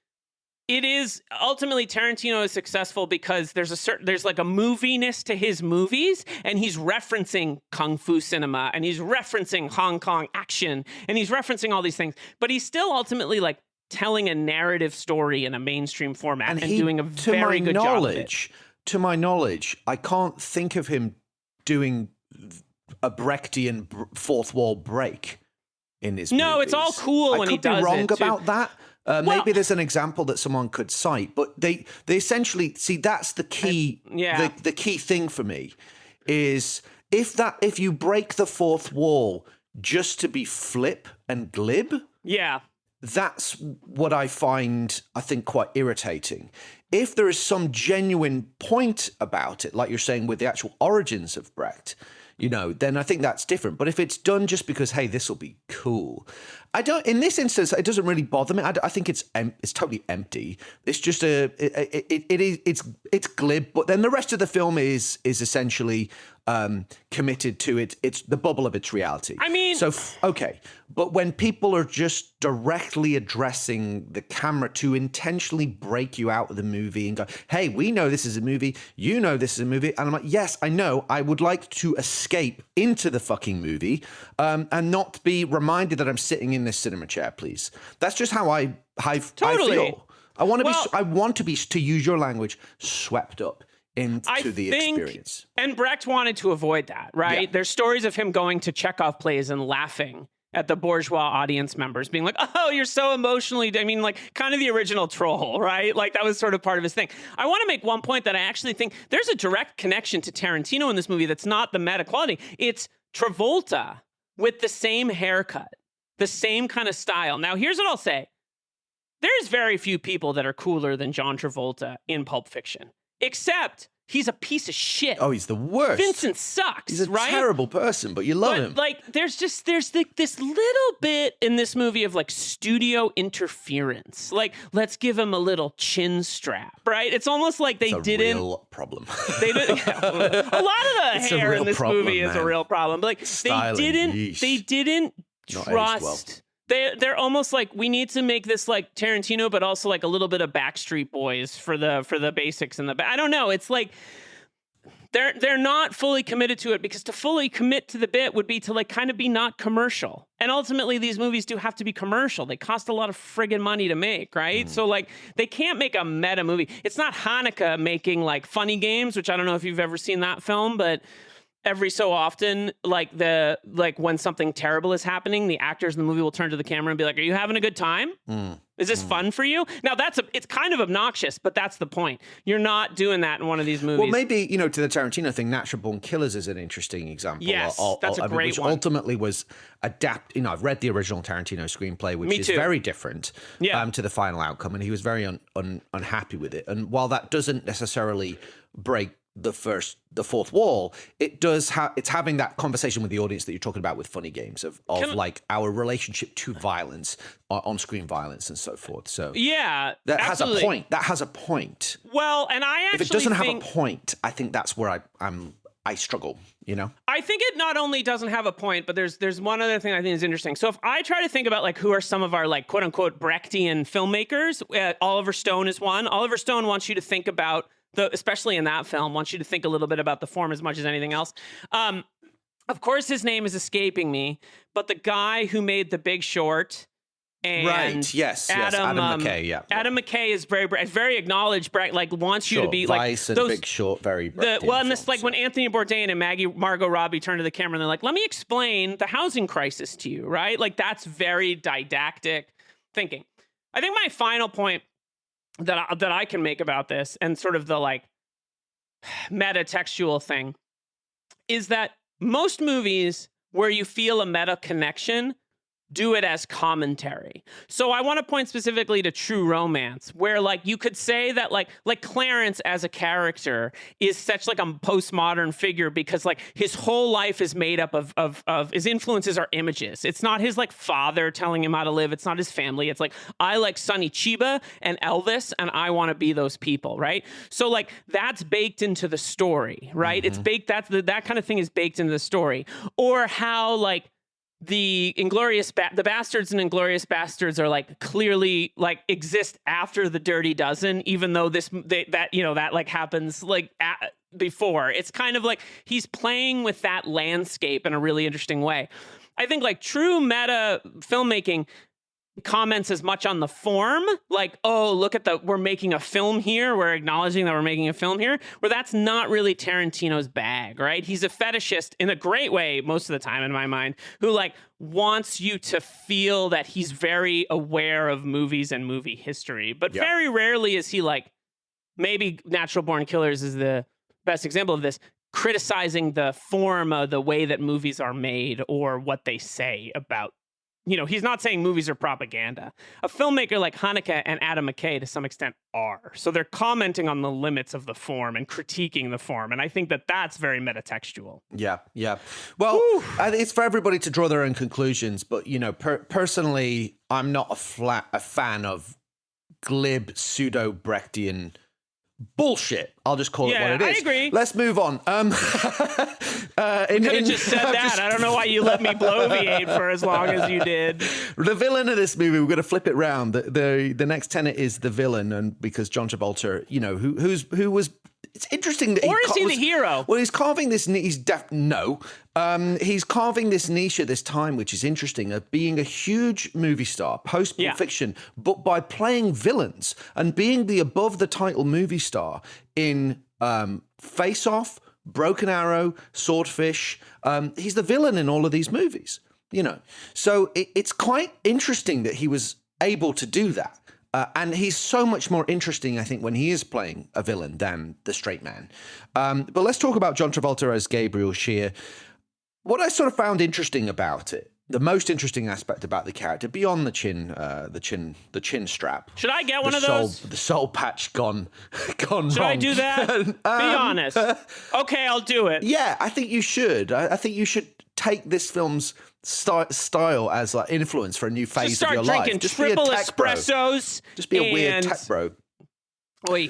it is ultimately Tarantino is successful because there's like a moviness to his movies, and he's referencing kung fu cinema, and he's referencing Hong Kong action, and he's referencing all these things, but he's still ultimately like telling a narrative story in a mainstream format and doing a very good job of it. To my knowledge, I can't think of him doing a Brechtian fourth wall break in his movies. It's all cool when he does it. I could be wrong about that. Maybe there's an example that someone could cite, but they essentially see that's the key. The key thing for me is if you break the fourth wall just to be flip and glib, that's what I think quite irritating. If there is some genuine point about it, like you're saying with the actual origins of Brecht, then I think that's different. But if it's done just because, hey, this will be cool, in this instance, it doesn't really bother me. I think it's totally empty. It's just it's glib. But then the rest of the film is essentially committed to it's the bubble of its reality. I mean, so okay, but when people are just directly addressing the camera to intentionally break you out of the movie and go, hey, we know this is a movie, you know this is a movie, and I'm like, yes, I know, I would like to escape into the fucking movie and not be reminded that I'm sitting in this cinema chair, please. That's just how I feel. I want to be, to use your language, swept up into the experience. And Brecht wanted to avoid that, right? Yeah. There's stories of him going to Chekhov plays and laughing at the bourgeois audience members, being like, oh, you're so emotionally, I mean, like kind of the original Troll, right? Like that was sort of part of his thing. I want to make one point that I actually think there's a direct connection to Tarantino in this movie that's not the meta quality. It's Travolta with the same haircut, the same kind of style. Now, here's what I'll say. There's very few people that are cooler than John Travolta in Pulp Fiction, except he's a piece of shit. Oh, he's the worst. Vincent sucks, he's a right? terrible person, but you love him. Like, there's this little bit in this movie of like studio interference. Like, let's give him a little chin strap, right? It's almost like they didn't. It's a real problem. They did, yeah, a lot of the hair in this movie is a real problem. But like, they didn't trust. They're almost like, we need to make this like Tarantino, but also like a little bit of Backstreet Boys for the basics and I don't know. It's like they're not fully committed to it, because to fully commit to the bit would be to like kind of be not commercial. And ultimately these movies do have to be commercial. They cost a lot of friggin' money to make, right? So like they can't make a meta movie. It's not Hanukkah making like Funny Games, which I don't know if you've ever seen that film, but every so often, like when something terrible is happening, the actors in the movie will turn to the camera and be like, "Are you having a good time? Is this fun for you?" Now it's kind of obnoxious, but that's the point. You're not doing that in one of these movies. Well, maybe, to the Tarantino thing, Natural Born Killers is an interesting example. Yes, that's a great one. Which ultimately was I've read the original Tarantino screenplay, which is very different to the final outcome, and he was very unhappy with it. And while that doesn't necessarily break the fourth wall, it's having that conversation with the audience that you're talking about with Funny Games of like our relationship to violence, on-screen violence and so forth. So yeah, that absolutely. has a point. That has a point. Well, and I actually if it doesn't have a point, I think that's where I struggle. I think it not only doesn't have a point, but there's one other thing I think is interesting. So if I try to think about like who are some of our like quote unquote Brechtian filmmakers, Oliver Stone is one. Oliver Stone wants you to think about especially in that film, wants you to think a little bit about the form as much as anything else. Of course, his name is escaping me, but the guy who made The Big Short and Adam McKay, Adam McKay is very acknowledged. Like wants you to be like Vice and Big Short, very and this like when Anthony Bourdain and Margot Robbie turn to the camera and they're like, "Let me explain the housing crisis to you," right? Like that's very didactic thinking. I think my final point that I can make about this and sort of the like meta-textual thing is that most movies where you feel a meta connection do it as commentary. So I want to point specifically to True Romance, where like you could say that like Clarence as a character is such like a postmodern figure because like his whole life is made up of his influences are images. It's not his like father telling him how to live. It's not his family. It's like, I like Sonny Chiba and Elvis and I want to be those people, right? So like that's baked into the story, right? It's baked, that kind of thing is baked into the story. Or how like the Bastards and Inglourious Bastards are like clearly like exist after the Dirty Dozen, even though that like happens like before. It's kind of like he's playing with that landscape in a really interesting way. I think like true meta filmmaking comments as much on the form, like, oh, look at we're making a film here, we're acknowledging that we're making a film here, where that's not really Tarantino's bag, right? He's a fetishist in a great way most of the time in my mind, who like wants you to feel that he's very aware of movies and movie history, but very rarely is he like, maybe Natural Born Killers is the best example of this, criticizing the form of the way that movies are made or what they say about. He's not saying movies are propaganda. A filmmaker like Haneke and Adam McKay, to some extent, are. So they're commenting on the limits of the form and critiquing the form. And I think that that's very metatextual. Yeah. Well, it's for everybody to draw their own conclusions. But, personally, I'm not a fan of glib pseudo-Brechtian bullshit. I'll just call it what it is. I agree. Let's move on. You could have just said that. I don't know why you let me bloviate for as long as you did. The villain of this movie, we're going to flip it round. The next tenet is the villain, and because John Travolta, who was. It's interesting that or is he the hero? Well, he's carving this. He's carving this niche at this time, which is interesting, of being a huge movie star, post Pulp Fiction, but by playing villains and being the above the title movie star in Face Off, Broken Arrow, Swordfish. He's the villain in all of these movies. So it's quite interesting that he was able to do that. And he's so much more interesting, I think, when he is playing a villain than the straight man. But let's talk about John Travolta as Gabriel Scheer. What I sort of found interesting about it, the most interesting aspect about the character, beyond the chin strap. Should I get one of those? The soul patch gone wrong. Should I do that? Be honest. Okay, I'll do it. Yeah, I think you should. I think you should take this film's style as like influence for a new phase of your life. Just drinking triple espressos. Just be a weird tech bro. Oi.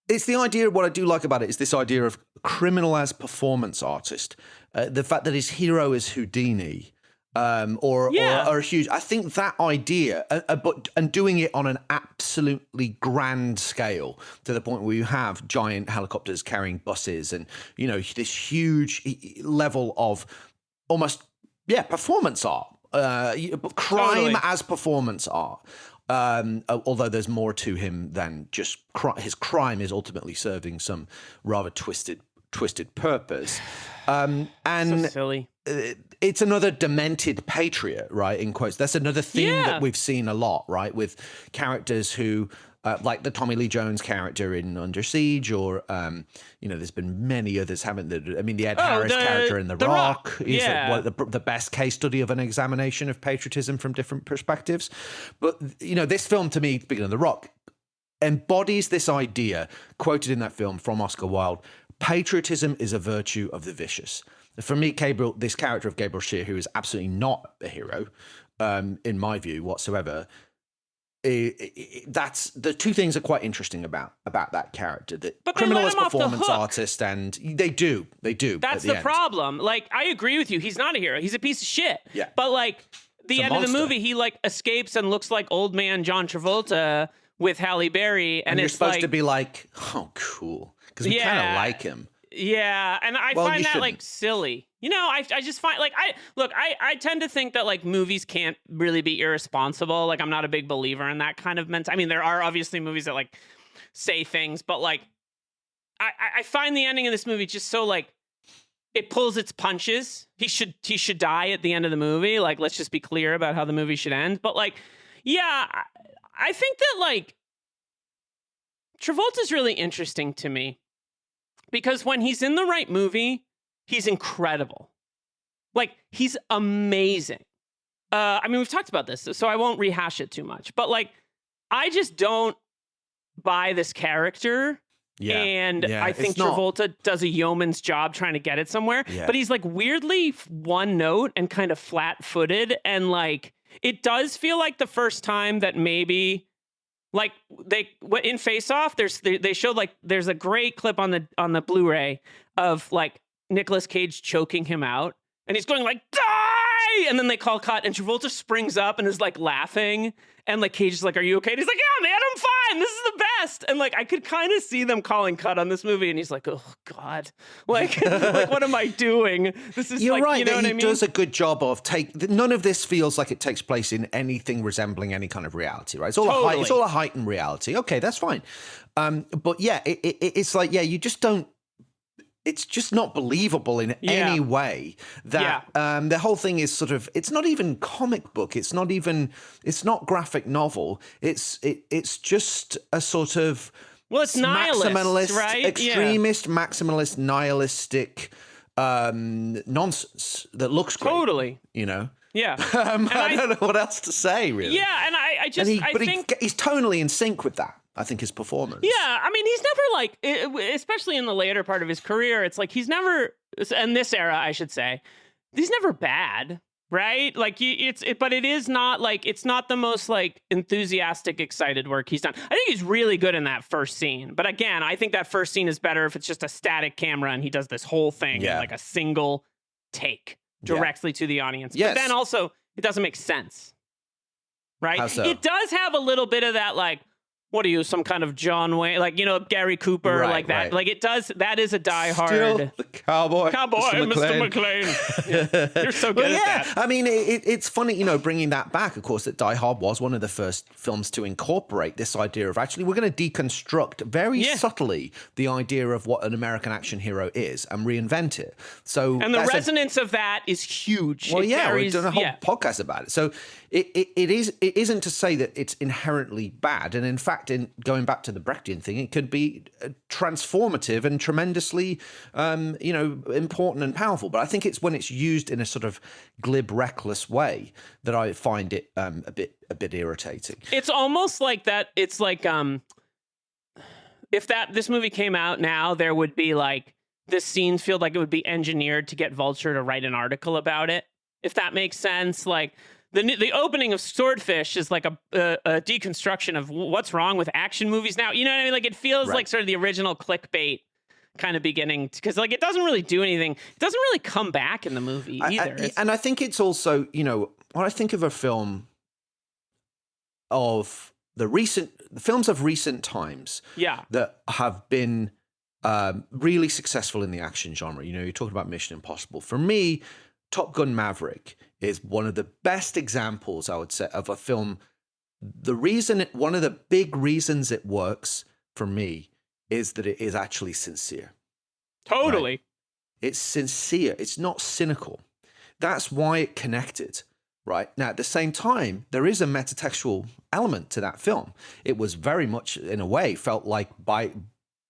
It's the idea. What I do like about it is this idea of criminal as performance artist. The fact that his hero is Houdini, or a huge. I think that idea, but doing it on an absolutely grand scale to the point where you have giant helicopters carrying buses, and this huge level of almost performance art, crime as performance art. Although there's more to him than just his crime is ultimately serving some rather twisted purpose. And so silly. It's another demented patriot, right? In quotes. That's another theme that we've seen a lot, right? With characters who, like the Tommy Lee Jones character in Under Siege, or there's been many others, haven't there? I mean, the Ed Harris character in The Rock is the best case study of an examination of patriotism from different perspectives. But this film, to me, speaking of The Rock, embodies this idea quoted in that film from Oscar Wilde. Patriotism is a virtue of the vicious. For me, this character of Gabriel Scheer, who is absolutely not a hero, in my view whatsoever, that's the two things are quite interesting about that character. That criminal as performance artist, and they do. That's the problem. Like, I agree with you. He's not a hero. He's a piece of shit. Yeah. But like the end of the movie, he like escapes and looks like old man John Travolta with Halle Berry, and you're it's supposed to be like, oh, cool, because we kind of like him. Yeah, and I find that like silly. I just find like I tend to think that like movies can't really be irresponsible. Like, I'm not a big believer in that kind of mentality. I mean, there are obviously movies that like say things, but like I find the ending of this movie just so like it pulls its punches. He should die at the end of the movie. Like, let's just be clear about how the movie should end. But like, yeah, I think that like Travolta's really interesting to me. Because when he's in the right movie, he's incredible. Like, he's amazing. I mean, we've talked about this, so I won't rehash it too much. But, like, I just don't buy this character. Yeah. And I think Travolta does a yeoman's job trying to get it somewhere. Yeah. But he's, like, weirdly one note and kind of flat-footed. And, like, it does feel like the first time that maybe... Like in Face Off, they showed like there's a great clip on the Blu-ray of like Nicolas Cage choking him out, and he's going like die, and then they call cut, and Travolta springs up and is like laughing, and like Cage is like, "Are you okay?" And he's like, "Yeah, man, I'm fine. This is the best." And like I could kind of see them calling cut on this movie, and he's like, "Oh God, like what am I doing? This is." You're like, right. You know that what he I mean? does a good job of none of this feels like it takes place in anything resembling any kind of reality, right? It's all a heightened reality. Okay, that's fine. But yeah, it's like you just don't. It's just not believable in any way that the whole thing is sort of, it's not even comic book. It's not graphic novel. It's just a sort of, it's nihilist, maximalist, right? Extremist, maximalist, nihilistic nonsense that looks great. Totally. Yeah. I don't know what else to say, really. Yeah, and I think he's tonally in sync with that. I think his performance. Yeah, I mean, he's never like, especially in the later part of his career, it's like he's never, in this era, I should say, he's never bad, right? Like but it is not like, it's not the most like enthusiastic, excited work he's done. I think he's really good in that first scene. But again, I think that first scene is better if it's just a static camera and he does this whole thing in like a single take directly to the audience. But then also it doesn't make sense, right? How so? It does have a little bit of that, like, what are you, some kind of John Wayne, like, you know, Gary Cooper, like that. Right. Like it does, that is a Die Hard. Still the cowboy Mr. McClane. You're so good at that. I mean, it's funny, you know, bringing that back, of course, that Die Hard was one of the first films to incorporate this idea of actually we're going to deconstruct very subtly the idea of what an American action hero is and reinvent it. So, and the resonance of that is huge. Well, we've done a whole podcast about it. So it isn't to say that it's inherently bad. And in fact, in going back to the Brechtian thing, it could be transformative and tremendously, important and powerful. But I think it's when it's used in a sort of glib, reckless way that I find it a bit irritating. It's almost like that. It's like if this movie came out now, there would be like this scenes feel like it would be engineered to get Vulture to write an article about it. If that makes sense, like. The opening of Swordfish is like a deconstruction of what's wrong with action movies now. You know what I mean? Like it feels like sort of the original clickbait kind of beginning, because like it doesn't really do anything. It doesn't really come back in the movie either. And I think it's also, you know, when I think of a film of the films of recent times that have been really successful in the action genre. You know, you're talking about Mission Impossible. For me, Top Gun Maverick is one of the best examples, I would say, of a film. One of the big reasons it works for me is that it is actually sincere. Totally. Right? It's sincere. It's not cynical. That's why it connected, right? Now, at the same time, there is a metatextual element to that film. It was very much, in a way, felt like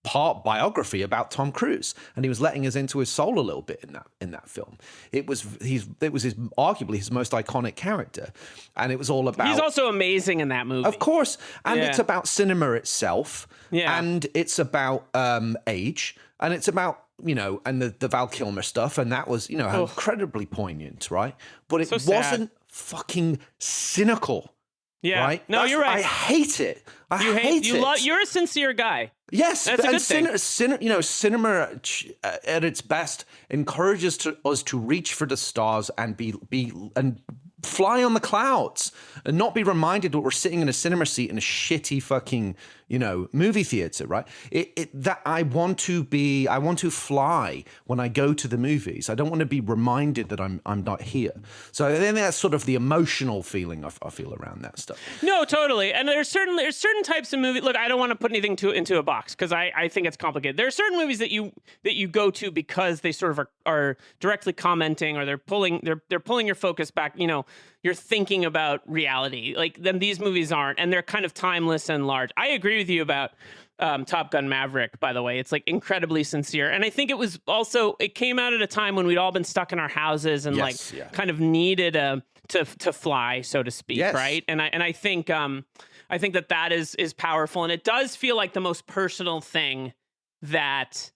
part biography about Tom Cruise, and he was letting us into his soul a little bit in that film. It was arguably his most iconic character, and it was all about. He's also amazing in that movie, of course, and it's about cinema itself, and it's about age, and it's about and the Val Kilmer stuff, and that was incredibly poignant, right? But it wasn't fucking cynical. Yeah, right? No, you're right. I hate it. I hate it. You're a sincere guy. Yes, that's a good thing. Cinema at its best encourages us to reach for the stars and and fly on the clouds and not be reminded that we're sitting in a cinema seat in a shitty fucking movie theater, right? That I want to fly when I go to the movies. I don't want to be reminded that I'm not here. So I think that's sort of the emotional feeling I feel around that stuff. No, totally. And there's certain types of movies. Look, I don't want to put anything into a box because I think it's complicated. There are certain movies that you go to because they sort of are directly commenting, or they're pulling your focus back. You're thinking about reality. Like, then these movies aren't, and they're kind of timeless and large. I agree with you about Top Gun Maverick, by the way. It's like incredibly sincere. And I think it came out at a time when we'd all been stuck in our houses and kind of needed to fly, so to speak, right? And I think that is powerful, and it does feel like the most personal thing that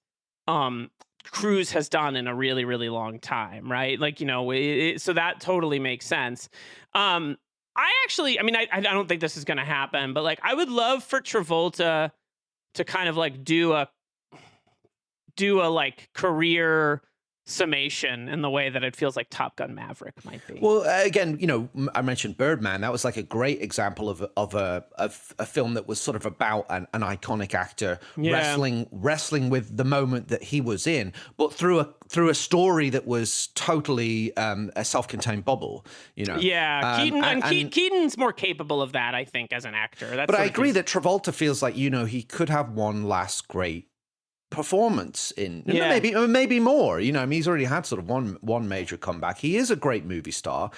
Cruise has done in a really, really long time, right? Like, so that totally makes sense. I don't think this is going to happen, but like, I would love for Travolta to kind of like do a like career summation in the way that it feels like Top Gun Maverick might be. Well, again, I mentioned Birdman. That was like a great example of a film that was sort of about an iconic actor wrestling with the moment that he was in, but through a story that was totally a self-contained bubble. Yeah, Keaton's more capable of that, I think, as an actor. But I agree that Travolta feels like he could have one last great performance in maybe more. He's already had sort of one major comeback. He is a great movie star.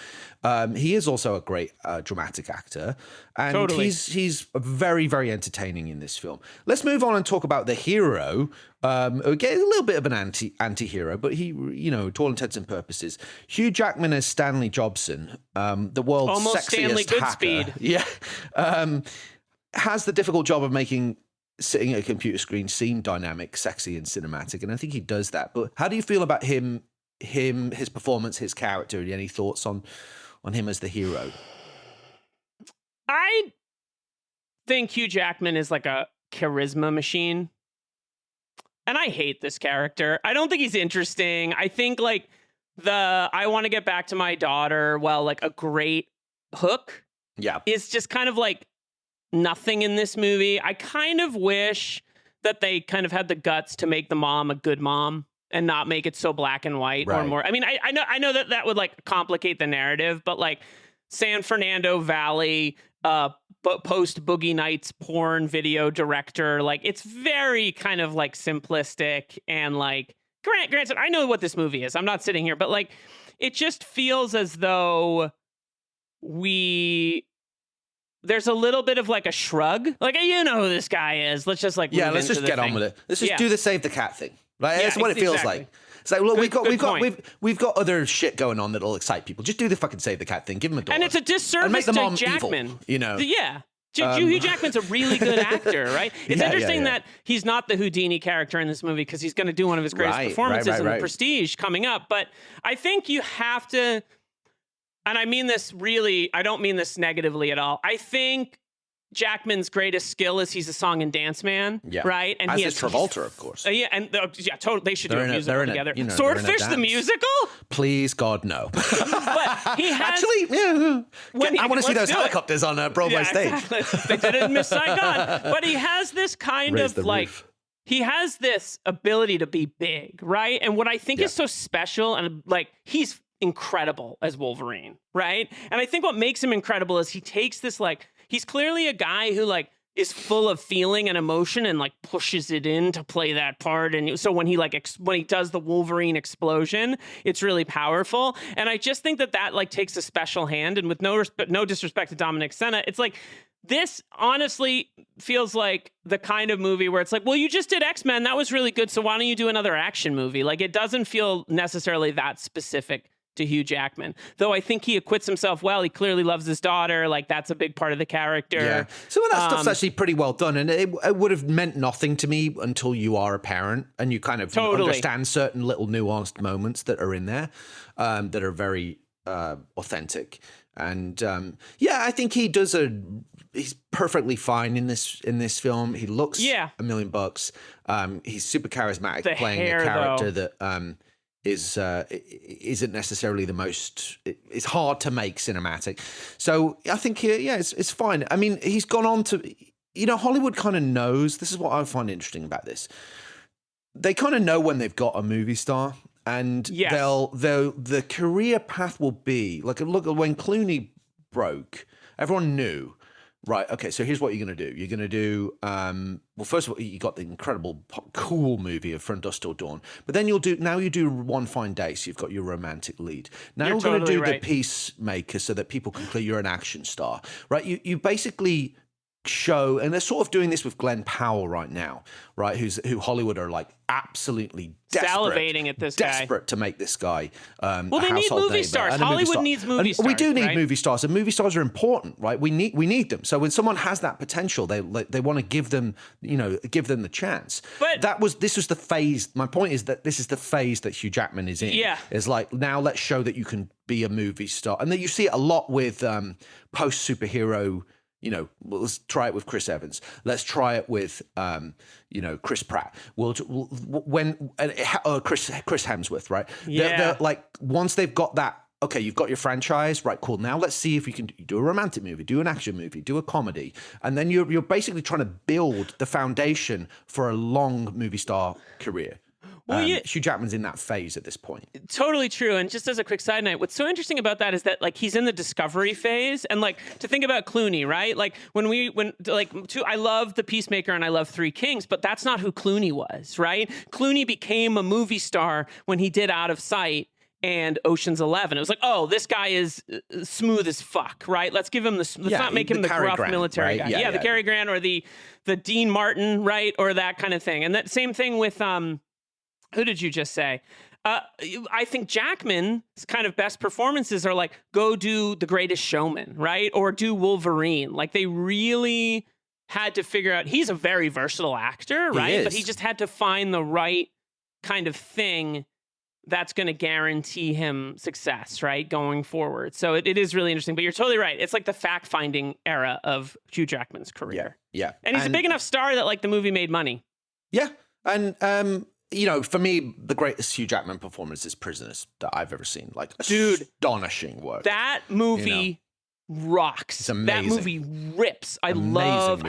He is also a great dramatic actor, and he's very, very entertaining in this film. Let's move on and talk about the hero. Again, a little bit of an anti-hero, but he, to all intents and purposes, Hugh Jackman as Stanley Jobson, the world's almost sexiest Stanley hacker. Goodspeed. Has the difficult job of making sitting at a computer screen seem dynamic, sexy, and cinematic, and I think he does that. But how do you feel about him his performance, his character. Any thoughts on him as the hero? I think Hugh Jackman is like a charisma machine. And I hate this character. I don't think he's interesting. I think like I want to get back to my daughter, well, like a great hook. Yeah. Is just kind of like nothing in this movie. I kind of wish that they kind of had the guts to make the mom a good mom and not make it so black and white or more. I mean, I know that would like complicate the narrative, but like San Fernando Valley, post Boogie Nights porn video director, like it's very kind of like simplistic and like granted, I know what this movie is. I'm not sitting here, but like it just feels as though there's a little bit of like a shrug, like you know who this guy is. Let's just like let's just get on with it. Let's just do the save the cat thing. Right, that's what it feels like. It's like, look, we've got other shit going on that'll excite people. Just do the fucking save the cat thing. Give him a door. And it's a disservice to Jackman. Evil, you know? Yeah. Hugh Jackman's a really good actor, right? It's interesting that he's not the Houdini character in this movie because he's going to do one of his greatest performances in The Prestige coming up. But I think you have to, and I mean this really, I don't mean this negatively at all. I think Jackman's greatest skill is he's a song and dance man, right? And he has Travolta, of course. Totally. They should do a musical together. Swordfish the musical? Please, God, no. But he has actually. I want to see those helicopters on a Broadway stage. Exactly. They did it in Miss Saigon, but he has this kind of like. Roof. He has this ability to be big, right? And what I think is so special, and like he's incredible as Wolverine, right? And I think what makes him incredible is he takes this like. He's clearly a guy who like is full of feeling and emotion and like pushes it in to play that part. And so when he like when he does the Wolverine explosion, it's really powerful. And I just think that like takes a special hand. And with no disrespect to Dominic Sena, it's like this honestly feels like the kind of movie where it's like, well, you just did X-Men. That was really good. So why don't you do another action movie? Like it doesn't feel necessarily that specific to Hugh Jackman, though I think he acquits himself well. He clearly loves his daughter. Like that's a big part of the character. Yeah. Some of that stuff's actually pretty well done, and it would have meant nothing to me until you are a parent and you kind of understand certain little nuanced moments that are in there that are very authentic. And I think he does he's perfectly fine in this film. He looks $1 million. He's super charismatic, playing a character that isn't necessarily the most. It's hard to make cinematic, so I think it's fine. I mean, he's gone on to, Hollywood kind of knows. This is what I find interesting about this. They kind of know when they've got a movie star, and the career path will be like, look, when Clooney broke, everyone knew. Right. Okay. So here's what you're going to do. You're going to do, well, first of all, you got the incredible, cool movie of From Dusk Till Dawn, but then you do One Fine Day. So you've got your romantic lead. Now you're going to do The Peacemaker so that people can clear you're an action star, right? You basically show, and they're sort of doing this with Glenn Powell right now, right? Who Hollywood are like absolutely salivating at this guy, desperate to make this guy. Well, they need movie stars. Hollywood needs movie stars. We do need movie stars, and movie stars are important, right? We need them. So when someone has that potential, they want to give them the chance. But this was the phase. My point is that this is the phase that Hugh Jackman is in. Yeah, is like, now let's show that you can be a movie star, and then you see it a lot with post superhero. Let's try it with Chris Evans. Let's try it with, Chris Pratt. Chris Hemsworth, right? Yeah. They're like, once they've got that, okay, you've got your franchise, right? Cool. Now let's see if you can do a romantic movie, do an action movie, do a comedy, and then you're basically trying to build the foundation for a long movie star career. Well, Hugh Jackman's in that phase at this point. Totally true. And just as a quick side note, what's so interesting about that is that like he's in the discovery phase, and like to think about Clooney, right? Like I love The Peacemaker and I love Three Kings, but that's not who Clooney was, right? Clooney became a movie star when he did Out of Sight and Ocean's 11. It was like, oh, this guy is smooth as fuck, right? Let's give him let's not make him the gruff military guy. Yeah, the Cary Grant or the Dean Martin, right? Or that kind of thing. And that same thing with who did you just say? I think Jackman's kind of best performances are like, go do The Greatest Showman, right? Or do Wolverine. Like they really had to figure out, he's a very versatile actor, right? But he just had to find the right kind of thing that's going to guarantee him success, right, going forward. So it is really interesting. But you're totally right. It's like the fact-finding era of Hugh Jackman's career. Yeah. And he's a big enough star that like the movie made money. Yeah. And, you know, for me, the greatest Hugh Jackman performance is Prisoners that I've ever seen. Like, dude, astonishing work. That movie rocks. It's amazing. That movie rips. I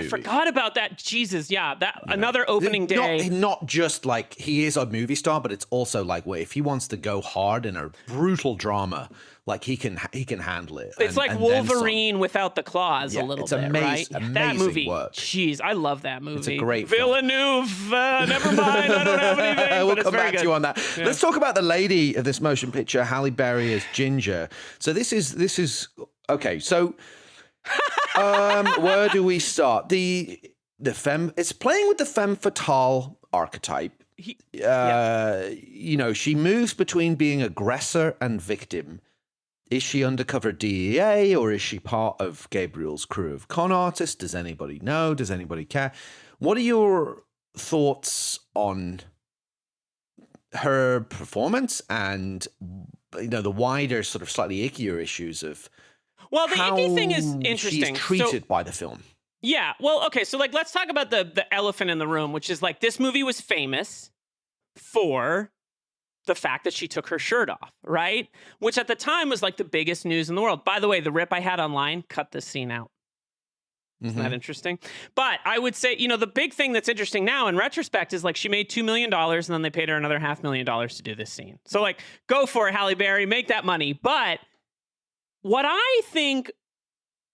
forgot about that. Jesus, yeah. Another opening day. Not just like he is a movie star, but it's also like, wait, if he wants to go hard in a brutal drama, like he can handle it. It's like Wolverine without the claws a little bit, right? Amazing that movie, work. Jeez, I love that movie. It's a great Villeneuve. Never mind, I don't have anything. We'll come back to you on that. Yeah. Let's talk about the lady of this motion picture, Halle Berry as Ginger. So this is okay. So where do we start? The femme. It's playing with the femme fatale archetype. You know, she moves between being aggressor and victim. Is she undercover DEA or is she part of Gabriel's crew of con artists? Does anybody know? Does anybody care? What are your thoughts on her performance and, you know, the wider sort of slightly ickier issues of the icky thing is interesting. She's treated by the film. Yeah. Well, okay. So like, let's talk about the elephant in the room, which is like this movie was famous for the fact that she took her shirt off, right? Which at the time was like the biggest news in the world. By the way, the rip I had online cut this scene out. Isn't that interesting? But I would say, you know, the big thing that's interesting now in retrospect is like she made $2 million and then they paid her another $500,000 to do this scene. So like, go for it, Halle Berry, make that money. But what I think,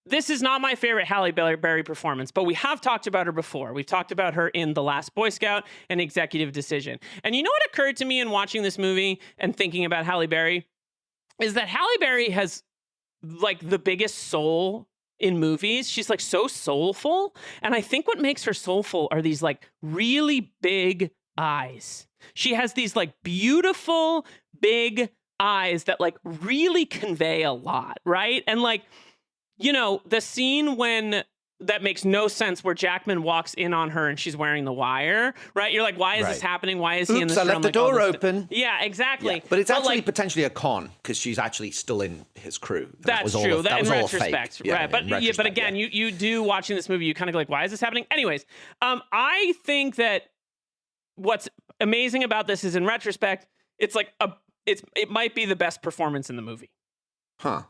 this is not my favorite Halle Berry performance, but we have talked about her before. We've talked about her in The Last Boy Scout and Executive Decision. And you know what occurred to me in watching this movie and thinking about Halle Berry? Is that Halle Berry has like the biggest soul in movies. She's like so soulful. And I think what makes her soulful are these like really big eyes. She has these like beautiful, big eyes that like really convey a lot, right? And like, you know, the scene that makes no sense where Jackman walks in on her and she's wearing the wire, right? You're like, why is this happening? Why is he in this room? I left the door open. Yeah, exactly. Yeah. But it's actually like, potentially a con because she's actually still in his crew. That's true. That was all fake. Right. Yeah, but again, you do watching this movie, you kind of go like, why is this happening? Anyways, I think that what's amazing about this is in retrospect, it's like it might be the best performance in the movie. Huh.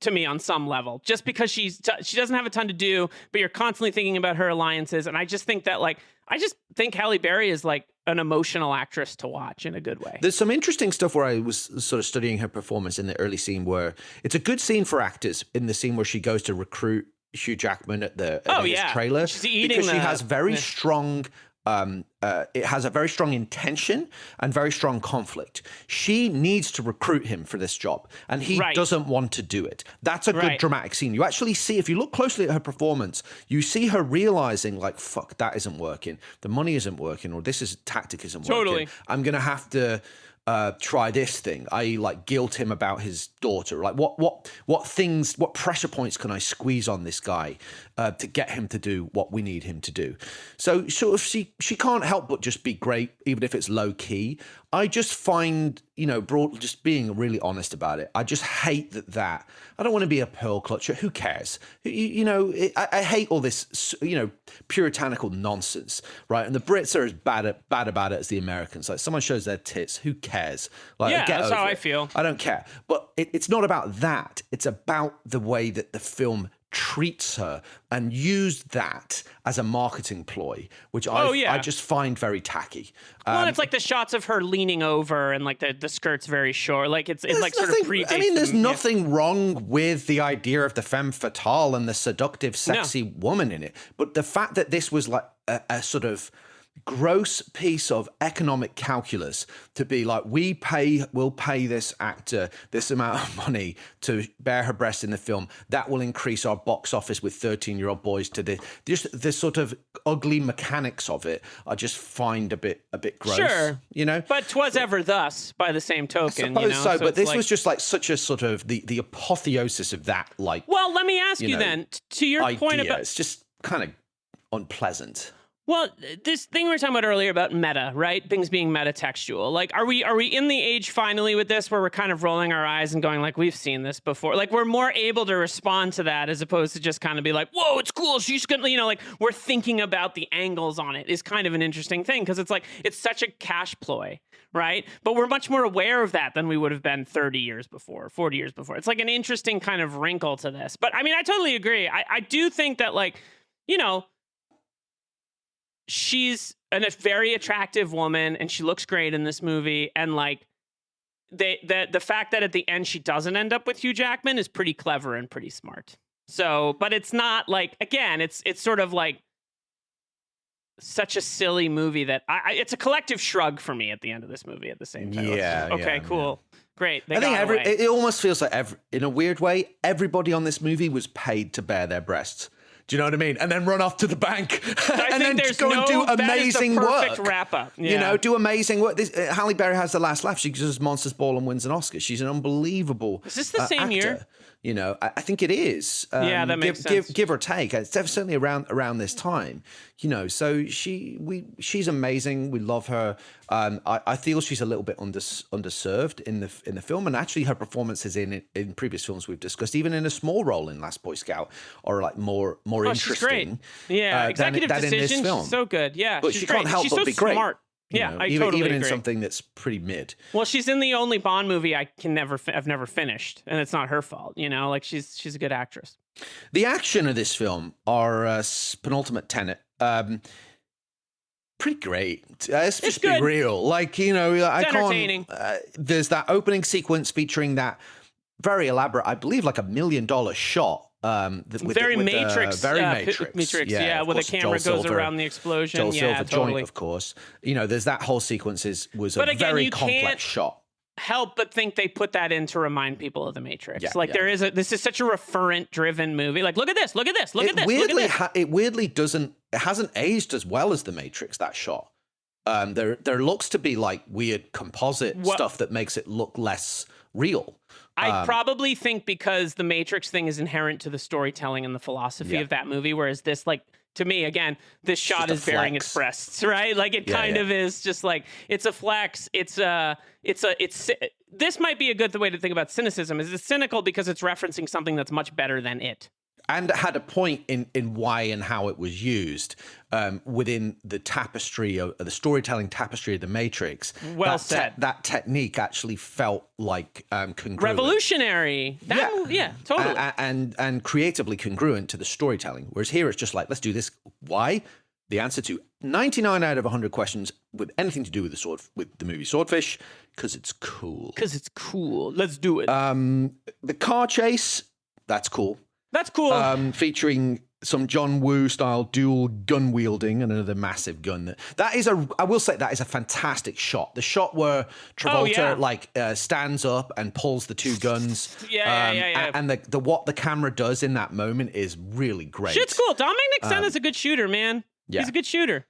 To me on some level, just because she doesn't have a ton to do, but you're constantly thinking about her alliances. And I just think that I just think Halle Berry is like an emotional actress to watch in a good way. There's some interesting stuff where I was sort of studying her performance in the early scene where it's a good scene for actors in the scene where she goes to recruit Hugh Jackman at his trailer. She's eating because she has very strong it has a very strong intention and very strong conflict. She needs to recruit him for this job, and he doesn't want to do it. That's a good dramatic scene. You actually see, if you look closely at her performance, you see her realizing, like, fuck, that isn't working. The money isn't working, or this tactic isn't working. I'm going to have to try this thing. I like guilt him about his daughter. Like what pressure points can I squeeze on this guy to get him to do what we need him to do? So sort of she can't help but just be great, even if it's low key. I just find, you know, just being really honest about it, I just hate that I don't want to be a pearl clutcher. Who cares? I hate all this, you know, puritanical nonsense, right? And the Brits are as bad about it as the Americans. Like, someone shows their tits, who cares? Like, yeah, that's how I feel. I don't care. But it's not about that. It's about the way that the film treats her and used that as a marketing ploy, which I just find very tacky. Well, it's like the shots of her leaning over and like the skirt's very short. Like it's like nothing, sort of predates. I mean, there's nothing wrong with the idea of the femme fatale and the seductive, sexy woman in it. But the fact that this was like a sort of gross piece of economic calculus to be like, we'll pay this actor this amount of money to bare her breasts in the film, that will increase our box office with 13-year-old boys to the sort of ugly mechanics of it. I just find a bit gross. Sure, you know. But 'twas ever thus, by the same token. I suppose so, but this was just like such a sort of the apotheosis of that. Like, well, let me ask you then, to your point about, it's just kind of unpleasant. Well, this thing we were talking about earlier about meta, right? Things being metatextual. Like, are we in the age finally with this where we're kind of rolling our eyes and going like, we've seen this before? Like, we're more able to respond to that as opposed to just kind of be like, whoa, it's cool. She's gonna, like we're thinking about the angles on it is kind of an interesting thing because it's like it's such a cash ploy, right? But we're much more aware of that than we would have been 30 years before, 40 years before. It's like an interesting kind of wrinkle to this. But I mean, I totally agree. I do think that like, she's a very attractive woman and she looks great in this movie. And like the fact that at the end she doesn't end up with Hugh Jackman is pretty clever and pretty smart. So, but it's not like, again, it's sort of like such a silly movie that it's a collective shrug for me at the end of this movie at the same time. Yeah. Okay, cool. Yeah. Great. I think it almost feels like in a weird way, everybody on this movie was paid to bare their breasts. Do you know what I mean? And then run off to the bank and then go and do amazing work. Perfect wrap up. Yeah. Do amazing work. Halle Berry has the last laugh. She does Monsters Ball and wins an Oscar. She's an unbelievable Is this the same actor. year? I think it is. Yeah, that makes sense. Give or take. It's certainly around this time. So she's amazing. We love her. I feel she's a little bit underserved in the film, and actually her performances in previous films we've discussed, even in a small role in Last Boy Scout, are like more interesting. She's great. Yeah, executive than decision. in this film. She's so good. Yeah, but she can't help but be great. Smart. Yeah, I even totally agree. in something that's pretty mid. Well, she's in the only Bond movie I've never finished, and it's not her fault. Like she's a good actress. The action of this film, our penultimate tenet, pretty great. Let's just be real. Like it's entertaining. There's that opening sequence featuring that very elaborate, I believe, like $1 million shot. Very Matrix. Yeah, where the camera goes around the explosion. Joel Silver joint, of course. There's that whole sequence was a very complex shot. Help but think they put that in to remind people of the Matrix. This is such a referent driven movie. Like, look at this, look at this, look at this. It weirdly hasn't aged as well as the Matrix, that shot. There looks to be like weird composite stuff that makes it look less real. I probably think because the Matrix thing is inherent to the storytelling and the philosophy of that movie, whereas this, like, to me, again, this shot is bearing its breasts, right? Like, it kind of is just like, it's a flex. This might be a good way to think about cynicism. Is it's cynical because it's referencing something that's much better than it. And had a point in why and how it was used within the tapestry of the storytelling tapestry of the Matrix. Well said. That technique actually felt like congruent, revolutionary. Totally, and creatively congruent to the storytelling. Whereas here it's just like, let's do this. Why? The answer to 99 out of 100 questions with anything to do with the movie Swordfish, because it's cool. Let's do it. The car chase, that's cool. That's cool. Featuring some John Woo style dual gun wielding and another massive gun. I will say that is a fantastic shot. The shot where Travolta stands up and pulls the two guns. And what the camera does in that moment is really great. Shit's cool. Dominic Sena's a good shooter, man. Yeah. He's a good shooter.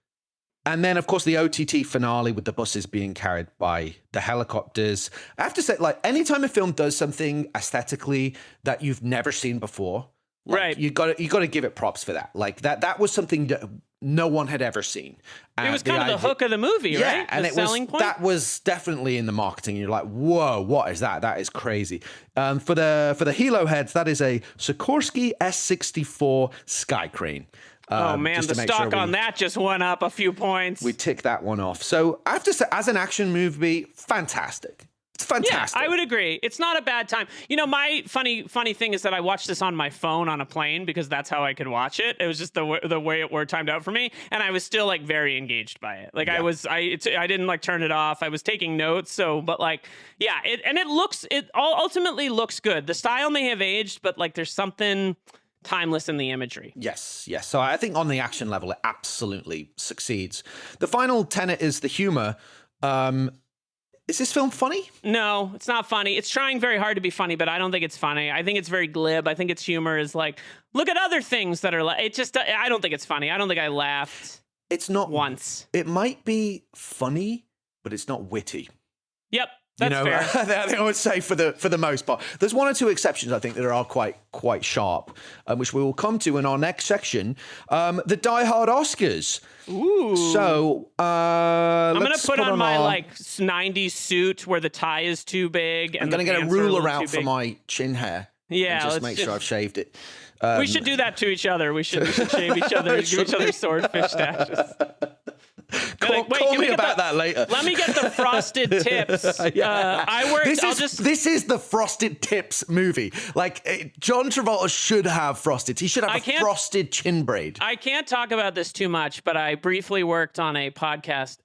And then, of course, the OTT finale with the buses being carried by the helicopters. I have to say, like, anytime a film does something aesthetically that you've never seen before, right? You got to give it props for that. Like that was something that no one had ever seen. It was kind of the hook of the movie, right? And selling point. That was definitely in the marketing. You're like, whoa, what is that? That is crazy. For the helo heads, that is a Sikorsky S64 Sky Crane. Oh man, the stock on that just went up a few points. We tick that one off. So I have to say, as an action movie, fantastic. It's fantastic. Yeah, I would agree. It's not a bad time. My funny thing is that I watched this on my phone on a plane because that's how I could watch it. It was just the way it timed out for me, and I was still like very engaged by it. Like I didn't like turn it off. I was taking notes. So, but like, yeah, it ultimately looks good. The style may have aged, but like there's something timeless in the imagery. Yes. So I think on the action level, it absolutely succeeds. The final tenet is the humor. Is this film funny? No, it's not funny. It's trying very hard to be funny, but I don't think it's funny. I think it's very glib. I think its humor is like, look at other things that are like, I don't think it's funny. I don't think I laughed. It's not once. It might be funny, but it's not witty. Yep. That's fair. I think I would say for the most part. There's one or two exceptions, I think, that are quite sharp, which we will come to in our next section. The Die Hard Oscars. Ooh. So I'm going to put on my 90s suit where the tie is too big. I'm going to get a ruler out for my chin hair. Yeah. And just make sure I've shaved it. We should do that to each other. We should shave each other, give each other swordfish stashes. Call me about that later. Let me get the frosted tips. This is the frosted tips movie. Like, John Travolta should have frosted. He should have a frosted chin braid. I can't talk about this too much, but I briefly worked on a podcast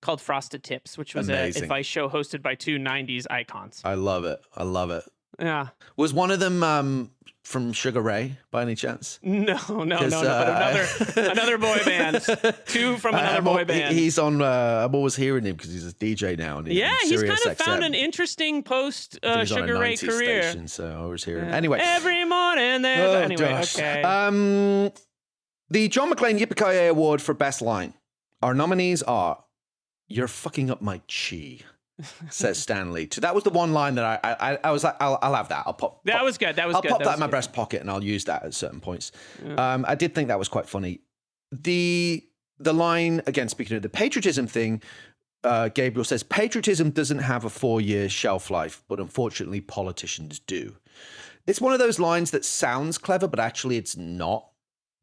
called Frosted Tips, which was an advice show hosted by two 90s icons. I love it. Yeah. Was one of them from Sugar Ray by any chance? No. Another boy band. Two from another boy band. He's on. I'm always hearing him because he's a DJ now. And he's kind of found an interesting post Sugar Ray career. Station, so I always hear him. Anyway, every morning there's okay. The John McClane Yippee-Ki-Yay Award for Best Line. Our nominees are "You're fucking up my chi," says Stanley. So that was the one line that I was like, I'll have that. That was good. I'll pop that in my breast pocket and I'll use that at certain points. Yeah. I did think that was quite funny. The line, again, speaking of the patriotism thing, Gabriel says, patriotism doesn't have a 4-year shelf life, but unfortunately politicians do. It's one of those lines that sounds clever, but actually it's not.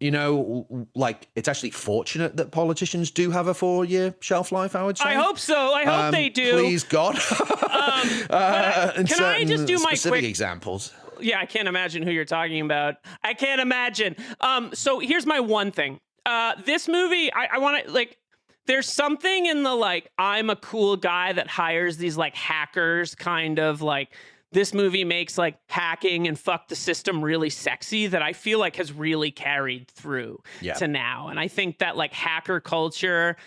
You know, like, it's actually fortunate that politicians do have a 4-year shelf life, I would say. I hope so. I hope they do. Please, God. Can I just do my specific examples? Yeah, I can't imagine who you're talking about. I can't imagine. So here's my one thing. This movie, I want to, like, there's something in the, like, I'm a cool guy that hires these, like, hackers kind of, like, this movie makes like hacking and fuck the system really sexy that I feel like has really carried through to now. And I think that like hacker culture,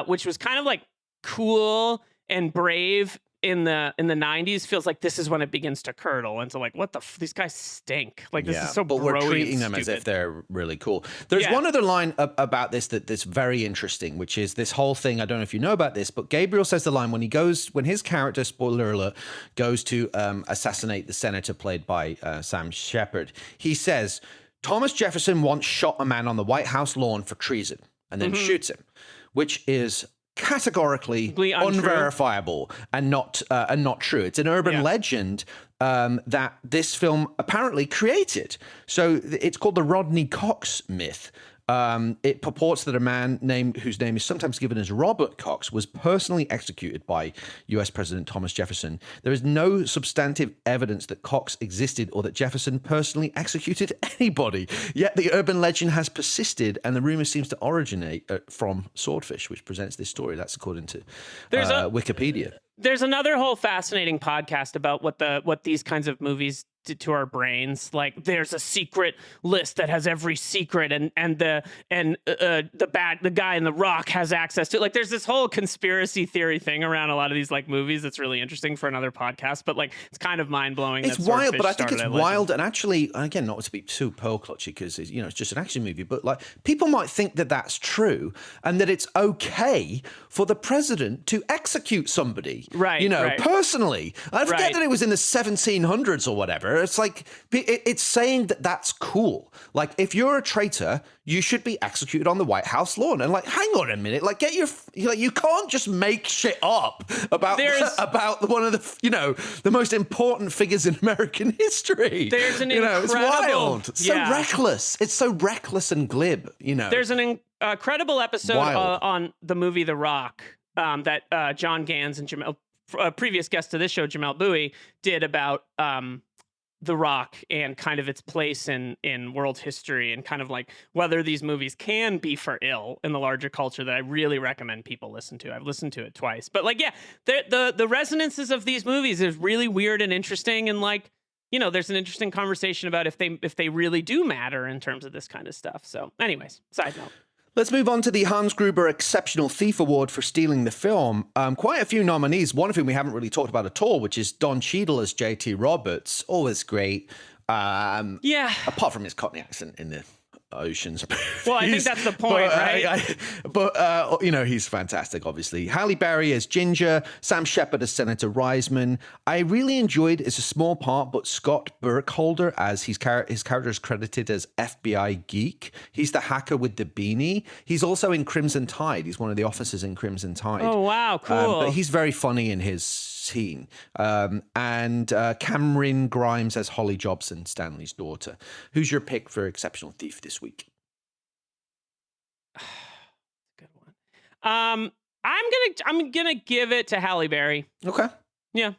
which was kind of like cool and brave in the 90s, feels like this is when it begins to curdle into like, what the these guys stink. Like this is so but we're treating them as if they're really cool. There's one other line about this that's very interesting, which is this whole thing. I don't know if you know about this, but Gabriel says the line when his character, spoiler alert, goes to assassinate the senator played by Sam Shepard. He says, Thomas Jefferson once shot a man on the White House lawn for treason and then shoots him, which is categorically unverifiable and not true. It's an urban legend that this film apparently created. So it's called the Rodney Cox myth. It purports that a man whose name is sometimes given as Robert Cox was personally executed by U.S. President Thomas Jefferson. There is no substantive evidence that Cox existed or that Jefferson personally executed anybody. Yet the urban legend has persisted, and the rumor seems to originate from Swordfish, which presents this story. That's according to Wikipedia. There's another whole fascinating podcast about what these kinds of movies did to our brains. Like there's a secret list that has every secret, and the guy in The Rock has access to. Like there's this whole conspiracy theory thing around a lot of these like movies that's really interesting for another podcast. But like it's kind of mind blowing. It's wild, but I think it's wild. And actually, again, not to be too pearl clutchy because it's just an action movie, but like people might think that that's true and that it's okay for the president to execute somebody. Right. Personally. I forget that it was in the 1700s or whatever. It's like, it's saying that that's cool. Like, if you're a traitor, you should be executed on the White House lawn. And like, hang on a minute. Like, you can't just make shit up about one of the most important figures in American history. There's an incredible... It's wild. It's so reckless. It's so reckless and glib, There's an incredible episode on the movie The Rock that John Gans and Jamel, previous guest to this show, Jamel Bowie, did about The Rock and kind of its place in world history and kind of like whether these movies can be for ill in the larger culture that I really recommend people listen to. I've listened to it twice. But like, the resonances of these movies is really weird and interesting, and like, there's an interesting conversation about if they really do matter in terms of this kind of stuff. So anyways, side note. Let's move on to the Hans Gruber Exceptional Thief Award for stealing the film. Quite a few nominees, one of whom we haven't really talked about at all, which is Don Cheadle as J.T. Roberts. Always great. Apart from his Cockney accent in the Ocean's movies. Well, I think that's the point, right? But you know, he's fantastic, obviously. Halle Berry as Ginger, Sam Shepard as Senator Reisman. I really enjoyed, it's a small part, but Scott Burkholder as his character is credited as FBI Geek. He's the hacker with the beanie. He's also in Crimson Tide. He's one of the officers in Crimson Tide. Oh, wow, cool. But he's very funny in his scene. And Cameron Grimes as Holly Jobson, Stanley's daughter. Who's your pick for Exceptional Thief this week? Good one. I'm gonna give it to Halle Berry. Okay. Yeah.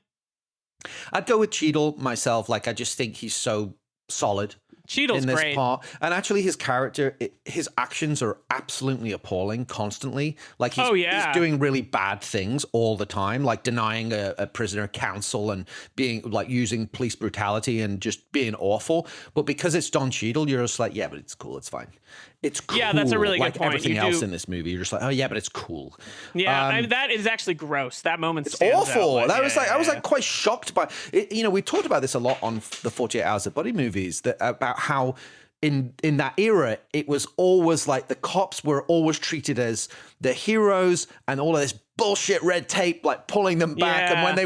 I'd go with Cheadle myself. Like, I just think he's so solid. Cheadle's in this great. part. And actually his character, his actions are absolutely appalling constantly. Like he's doing really bad things all the time, like denying a prisoner counsel and being like using police brutality and just being awful. But because it's Don Cheadle, you're just like, yeah, but it's cool. It's fine. It's cool. Yeah, that's a really good point. Everything else in this movie, you're just like, oh yeah, but it's cool. Yeah, that is actually gross. That moment it's awful. I was like quite shocked by it. You know, we talked about this a lot on the 48 Hours of Buddy movies about how in that era it was always like the cops were always treated as the heroes and all of this bullshit red tape like pulling them back, and when they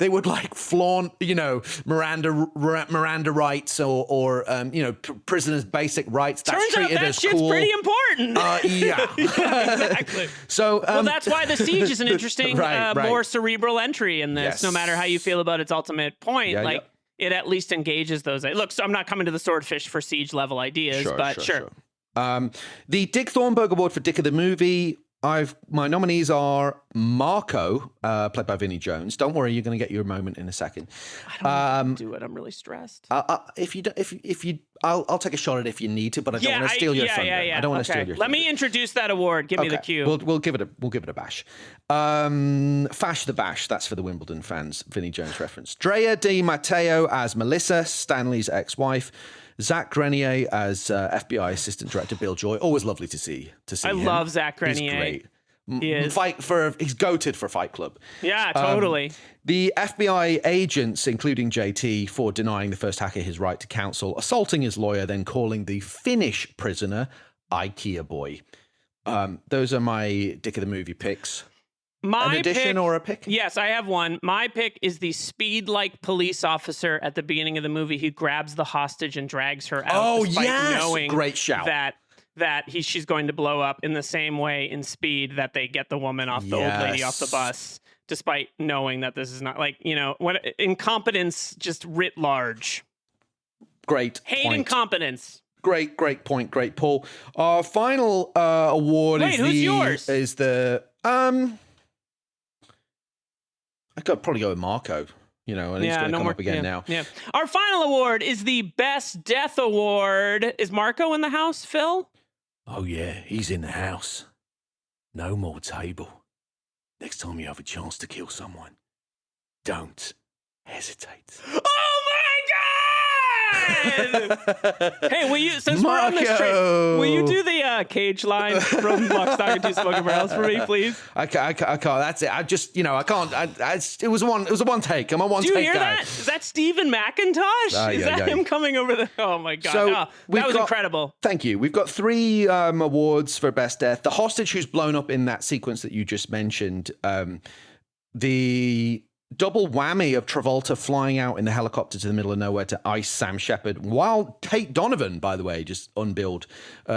would like flaunt, you know, Miranda rights or you know, prisoners' basic rights. That's Turns treated out that as shit's cool. Pretty important. Yeah. Exactly. So well, that's why The Siege is an interesting, right. more cerebral entry in this. Yes. No matter how you feel about its ultimate point, it at least engages those. Look, so I'm not coming to the Swordfish for Siege level ideas, but sure. The Dick Thornburg Award for Dick of the Movie. My nominees are Marco, played by Vinnie Jones. Don't worry, you're going to get your moment in a second. I don't do it. I'm really stressed. I'll take a shot at it if you need to, but I don't want to steal your thunder. I don't want to steal your thunder. Let me introduce that award. Give me the cue. We'll give it a bash. Fash the Bash. That's for the Wimbledon fans. Vinnie Jones reference. Drea Di Matteo as Melissa, Stanley's ex-wife. Zach Grenier as FBI Assistant Director Bill Joy. Always lovely to see him. I love Zach Grenier. He's great. He is. He's goated for Fight Club. Yeah, totally. The FBI agents, including JT, for denying the first hacker his right to counsel, assaulting his lawyer, then calling the Finnish prisoner IKEA boy. Those are my Dick of the Movie picks. An addition or a pick? Yes, I have one. My pick is the speed-like police officer at the beginning of the movie who grabs the hostage and drags her out. Knowing great shout. That she's going to blow up in the same way in Speed that they get the woman off the old lady off the bus, despite knowing that this is not like, you know, what incompetence just writ large. Great hate point. Incompetence. Great point. Great pull. Our final award who's yours? Is the I could probably go with Marco, you know, and he's going to come up again now. Yeah. Our final award is the Best Death Award. Is Marco in the house, Phil? Oh, yeah, he's in the house. No more table. Next time you have a chance to kill someone, don't hesitate. Oh, my God! Hey, since we're on this train, will you do the cage line from Lock, Stock, and Two Smoking Barrels for me, please? I can't. That's it. I just, you know, I can't. It was a one take. I'm a one take guy. Do you hear that? Is that Stephen McIntosh? Is that him coming over the? Oh my God! So that was incredible. Thank you. We've got 3 awards for Best Death. The hostage who's blown up in that sequence that you just mentioned. The double whammy of Travolta flying out in the helicopter to the middle of nowhere to ice Sam Shepard, while Tate Donovan, by the way, just unbilled,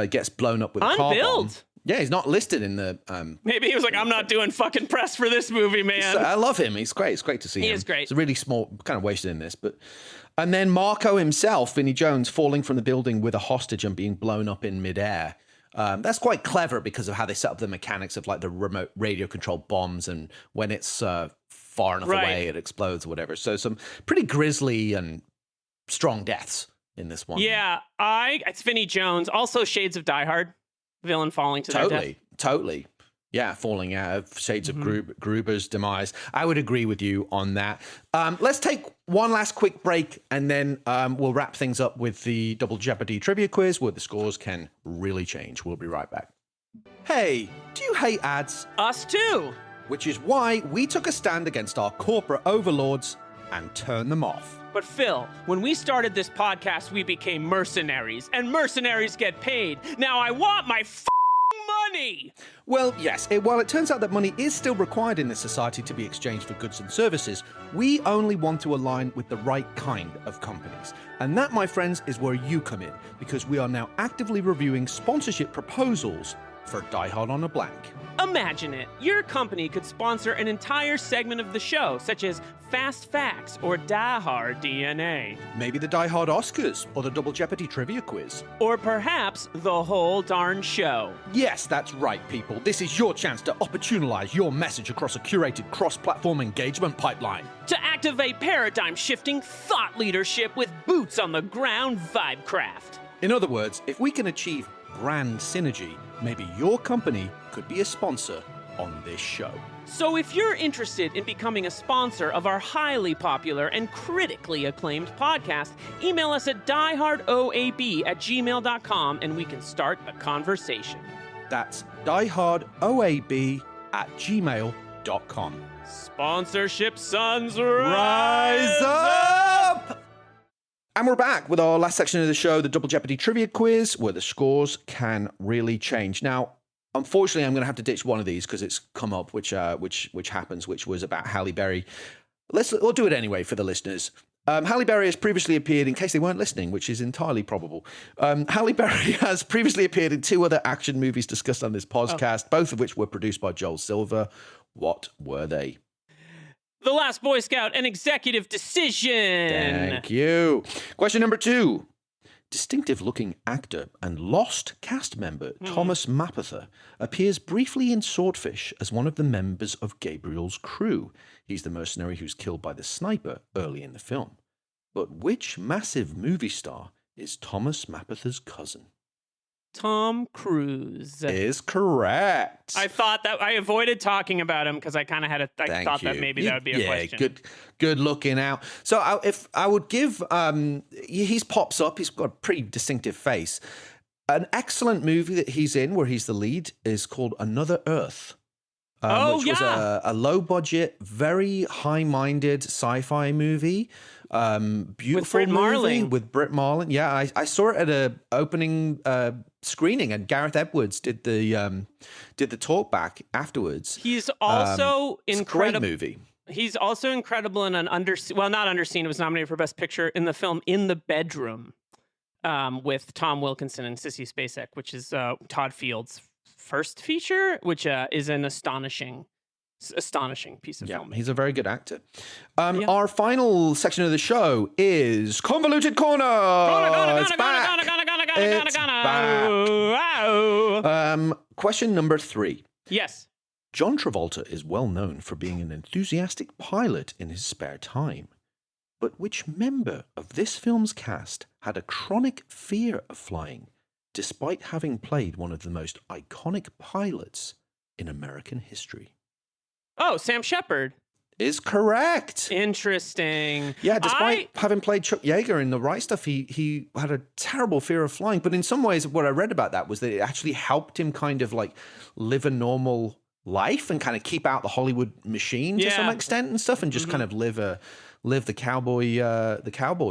gets blown up with a car bomb. Yeah, he's not listed in the... Maybe he was like, I'm not doing fucking press for this movie, man. I love him. He's great. It's great to see him. He is great. It's a really small, kind of wasted in this. And then Marco himself, Vinnie Jones, falling from the building with a hostage and being blown up in midair. That's quite clever because of how they set up the mechanics of like the remote radio controlled bombs, and when it's far enough away it explodes or whatever. So some pretty grisly and strong deaths in this one. Yeah, it's Vinnie Jones. Also Shades of Die Hard, villain falling to their death. Totally. Yeah, falling out of Shades of Gruber's demise. I would agree with you on that. Let's take one last quick break, and then we'll wrap things up with the Double Jeopardy trivia quiz, where the scores can really change. We'll be right back. Hey, do you hate ads? Us too. Which is why we took a stand against our corporate overlords and turned them off. But Phil, when we started this podcast, we became mercenaries, and mercenaries get paid. Now I want my money! Well, yes, while it turns out that money is still required in this society to be exchanged for goods and services, we only want to align with the right kind of companies. And that, my friends, is where you come in, because we are now actively reviewing sponsorship proposals for Die Hard on a Blank. Imagine it. Your company could sponsor an entire segment of the show, such as Fast Facts or Die Hard DNA. Maybe the Die Hard Oscars or the Double Jeopardy trivia quiz. Or perhaps the whole darn show. Yes, that's right, people. This is your chance to opportunize your message across a curated cross-platform engagement pipeline. To activate paradigm-shifting thought leadership with boots-on-the-ground vibecraft. In other words, if we can achieve brand synergy, maybe your company could be a sponsor on this show. So if you're interested in becoming a sponsor of our highly popular and critically acclaimed podcast, email us at diehardoab@gmail.com and we can start a conversation. That's diehardoab@gmail.com. Sponsorship suns Rise up! And we're back with our last section of the show, the Double Jeopardy trivia quiz, where the scores can really change. Now, unfortunately, I'm going to have to ditch one of these because it's come up, which happens, which was about Halle Berry. We'll do it anyway for the listeners. Halle Berry has previously appeared, in case they weren't listening, which is entirely probable. Halle Berry has previously appeared in 2 other action movies discussed on this podcast, both of which were produced by Joel Silver. What were they? The Last Boy Scout, an executive decision. Thank you. Question number 2. Distinctive-looking actor and Lost cast member Thomas Mapother appears briefly in Swordfish as one of the members of Gabriel's crew. He's the mercenary who's killed by the sniper early in the film. But which massive movie star is Thomas Mapother's cousin? Tom Cruise Is correct. I thought that I avoided talking about him because I kind of had thought that maybe that would be a question. Good looking out. So if I would give, he pops up. He's got a pretty distinctive face. An excellent movie that he's in, where he's the lead, is called Another Earth. Which was a low-budget, very high-minded sci-fi movie. Beautiful with movie with Britt Marlin. Yeah, I saw it at a opening screening, and Gareth Edwards did the talk back afterwards. He's also incredible. Great movie. He's also incredible in an not Underseen. It was nominated for Best Picture in the film In the Bedroom with Tom Wilkinson and Sissy Spacek, which is Todd Field's first feature, which is an astonishing piece of film. He's a very good actor. Our final section of the show is Convoluted Corner. It's back. Question number 3. Yes. John Travolta is well known for being an enthusiastic pilot in his spare time. But which member of this film's cast had a chronic fear of flying, despite having played one of the most iconic pilots in American history? Oh, Sam Shepard. Is correct. Interesting. Yeah, despite having played Chuck Yeager in The Right Stuff, he had a terrible fear of flying. But in some ways, what I read about that was that it actually helped him kind of like live a normal life and kind of keep out the Hollywood machine to some extent and stuff, and just kind of live the cowboy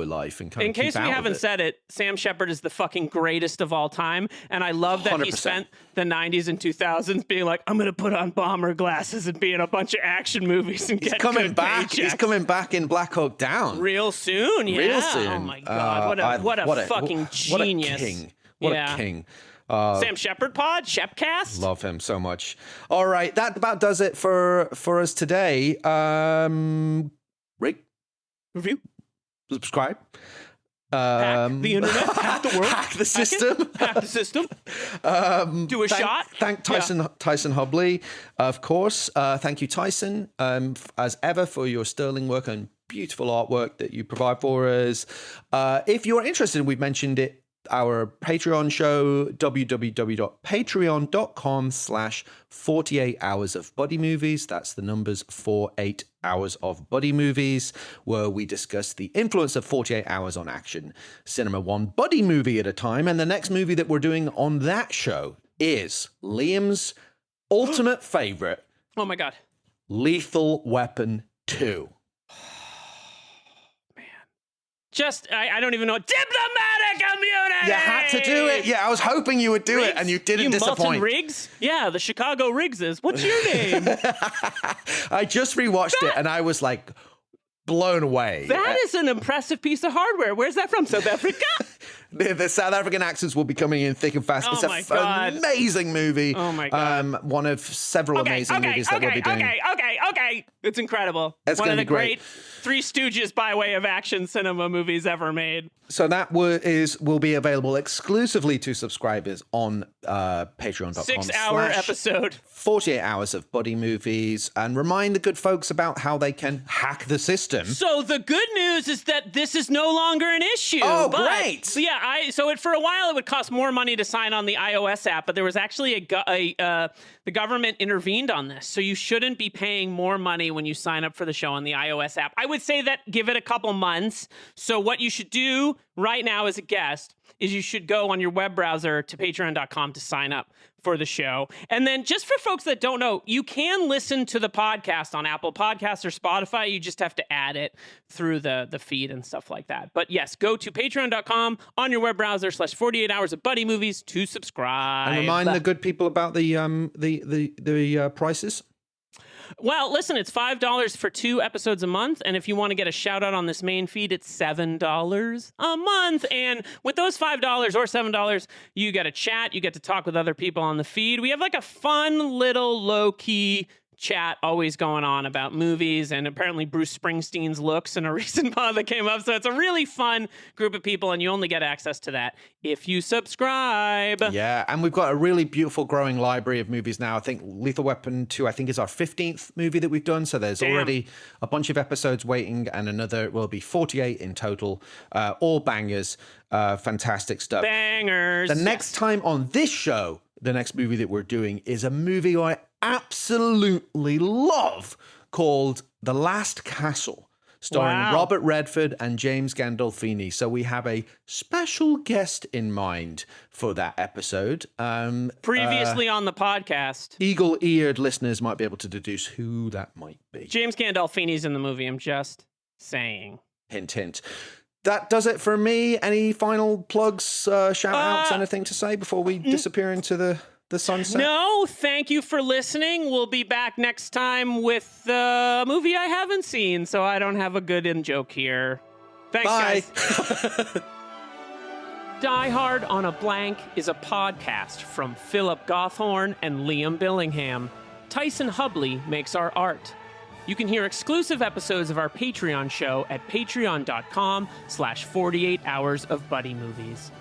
life and kind in of keep case we out haven't of it. said it, Sam Shepard is the fucking greatest of all time, and I love that 100%. He spent the 90s and 2000s being like, I'm gonna put on bomber glasses and be in a bunch of action movies and He's get coming back. Paychecks. He's coming back in Black Hawk Down real soon. Yeah. Real soon. Oh my god, what a fucking genius. What a king. What a king. Sam Shepard pod, Shepcast. Love him so much. All right, that about does it for us today. Rate, review, subscribe, hack the internet, hack the world, hack the system, hack the system. Do a shot. Thank Tyson Hubley, of course. Thank you, Tyson, as ever, for your sterling work and beautiful artwork that you provide for us. If you're interested, we've mentioned it. Our Patreon show, www.patreon.com/48 hours of buddy movies. That's the numbers 48 hours of buddy movies, where we discuss the influence of 48 hours on action cinema, one buddy movie at a time. And the next movie that we're doing on that show is Liam's ultimate favorite. Oh my God. Lethal Weapon 2. I don't even know. Diplomatic immunity! You had to do it. Yeah, I was hoping you would do it, and you didn't disappoint. Milton Riggs? Yeah, the Chicago Riggses. What's your name? I just rewatched it, and I was like blown away. That is an impressive piece of hardware. Where's that from? South Africa? The South African accents will be coming in thick and fast. Oh, it's an amazing movie. Oh, my God. One of several amazing movies that we'll be doing. Okay. It's incredible. It's one of the great Three Stooges by way of action cinema movies ever made. So that will be available exclusively to subscribers on patreon.com. 6-hour episode. 48 hours of buddy movies, and remind the good folks about how they can hack the system. So the good news is that this is no longer an issue. Oh, great. So yeah, for a while it would cost more money to sign on the iOS app, but there was actually the government intervened on this. So you shouldn't be paying more money when you sign up for the show on the iOS app. I would say that give it a couple months. So what you should do right now as a guest is you should go on your web browser to patreon.com to sign up for the show. And then just for folks that don't know, you can listen to the podcast on Apple Podcasts or Spotify. You just have to add it through the feed and stuff like that. But yes, go to patreon.com on your web browser /48 hours of buddy movies to subscribe. And remind the good people about the prices. Well, listen, it's $5 for 2 episodes a month. And if you want to get a shout out on this main feed, it's $7 a month. And with those $5 or $7, you get a chat. You get to talk with other people on the feed. We have like a fun little low key chat always going on about movies and apparently Bruce Springsteen's looks in a recent pod that came up. So it's a really fun group of people, and you only get access to that if you subscribe. Yeah, and we've got a really beautiful growing library of movies now. I think Lethal Weapon 2, I think, is our 15th movie that we've done. So there's already a bunch of episodes waiting, and another will be 48 in total. All bangers. Fantastic stuff. Bangers. The next time on this show, the next movie that we're doing is a movie I absolutely love called The Last Castle, starring Robert Redford and James Gandolfini. So we have a special guest in mind for that episode. Previously on the podcast. Eagle-eared listeners might be able to deduce who that might be. James Gandolfini's in the movie, I'm just saying. Hint, hint. That does it for me. Any final plugs, shout-outs, anything to say before we disappear into the sunset? No, thank you for listening. We'll be back next time with a movie I haven't seen, so I don't have a good in-joke here. Thanks, guys. Die Hard on a Blank is a podcast from Philip Gothorn and Liam Billingham. Tyson Hubley makes our art. You can hear exclusive episodes of our Patreon show at patreon.com/48 hours of buddy movies.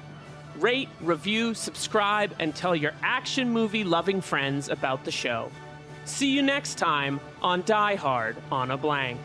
Rate, review, subscribe, and tell your action movie loving friends about the show. See you next time on Die Hard on a Blank.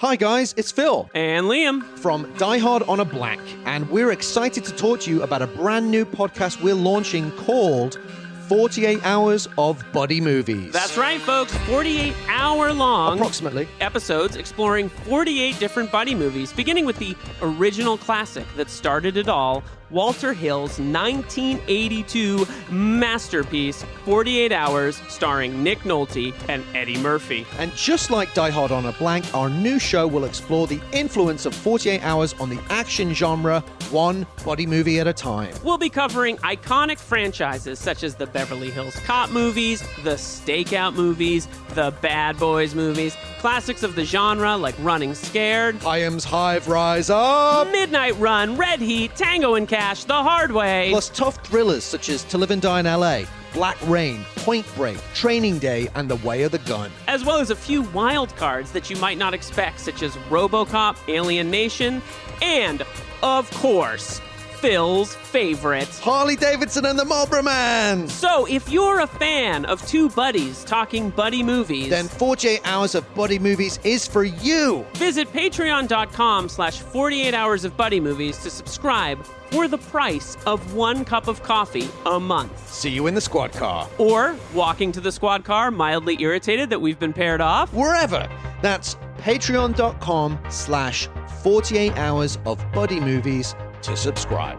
Hi guys, it's Phil. And Liam. From Die Hard on a Blank. And we're excited to talk to you about a brand new podcast we're launching called 48 Hours of Buddy Movies. That's right, folks. 48-hour-long approximately episodes exploring 48 different buddy movies, beginning with the original classic that started it all, Walter Hill's 1982 masterpiece, 48 Hours, starring Nick Nolte and Eddie Murphy. And just like Die Hard on a Blank, our new show will explore the influence of 48 Hours on the action genre, one buddy movie at a time. We'll be covering iconic franchises such as the Beverly Hills Cop movies, the Stakeout movies, the Bad Boys movies, classics of the genre like Running Scared, Iam's Hive Rise Up, Midnight Run, Red Heat, Tango and Cash, The Hard Way, plus tough thrillers such as To Live and Die in LA, Black Rain, Point Break, Training Day, and The Way of the Gun. As well as a few wild cards that you might not expect, such as RoboCop, Alien Nation, and, of course, Phil's favorite, Harley Davidson and the Marlboro Man. So if you're a fan of two buddies talking buddy movies, then 48 Hours of Buddy Movies is for you. Visit patreon.com/48 hours of buddy movies to subscribe for the price of 1 cup of coffee a month. See you in the squad car. Or walking to the squad car, mildly irritated that we've been paired off. Wherever. That's patreon.com/48 hours of buddy movies to subscribe.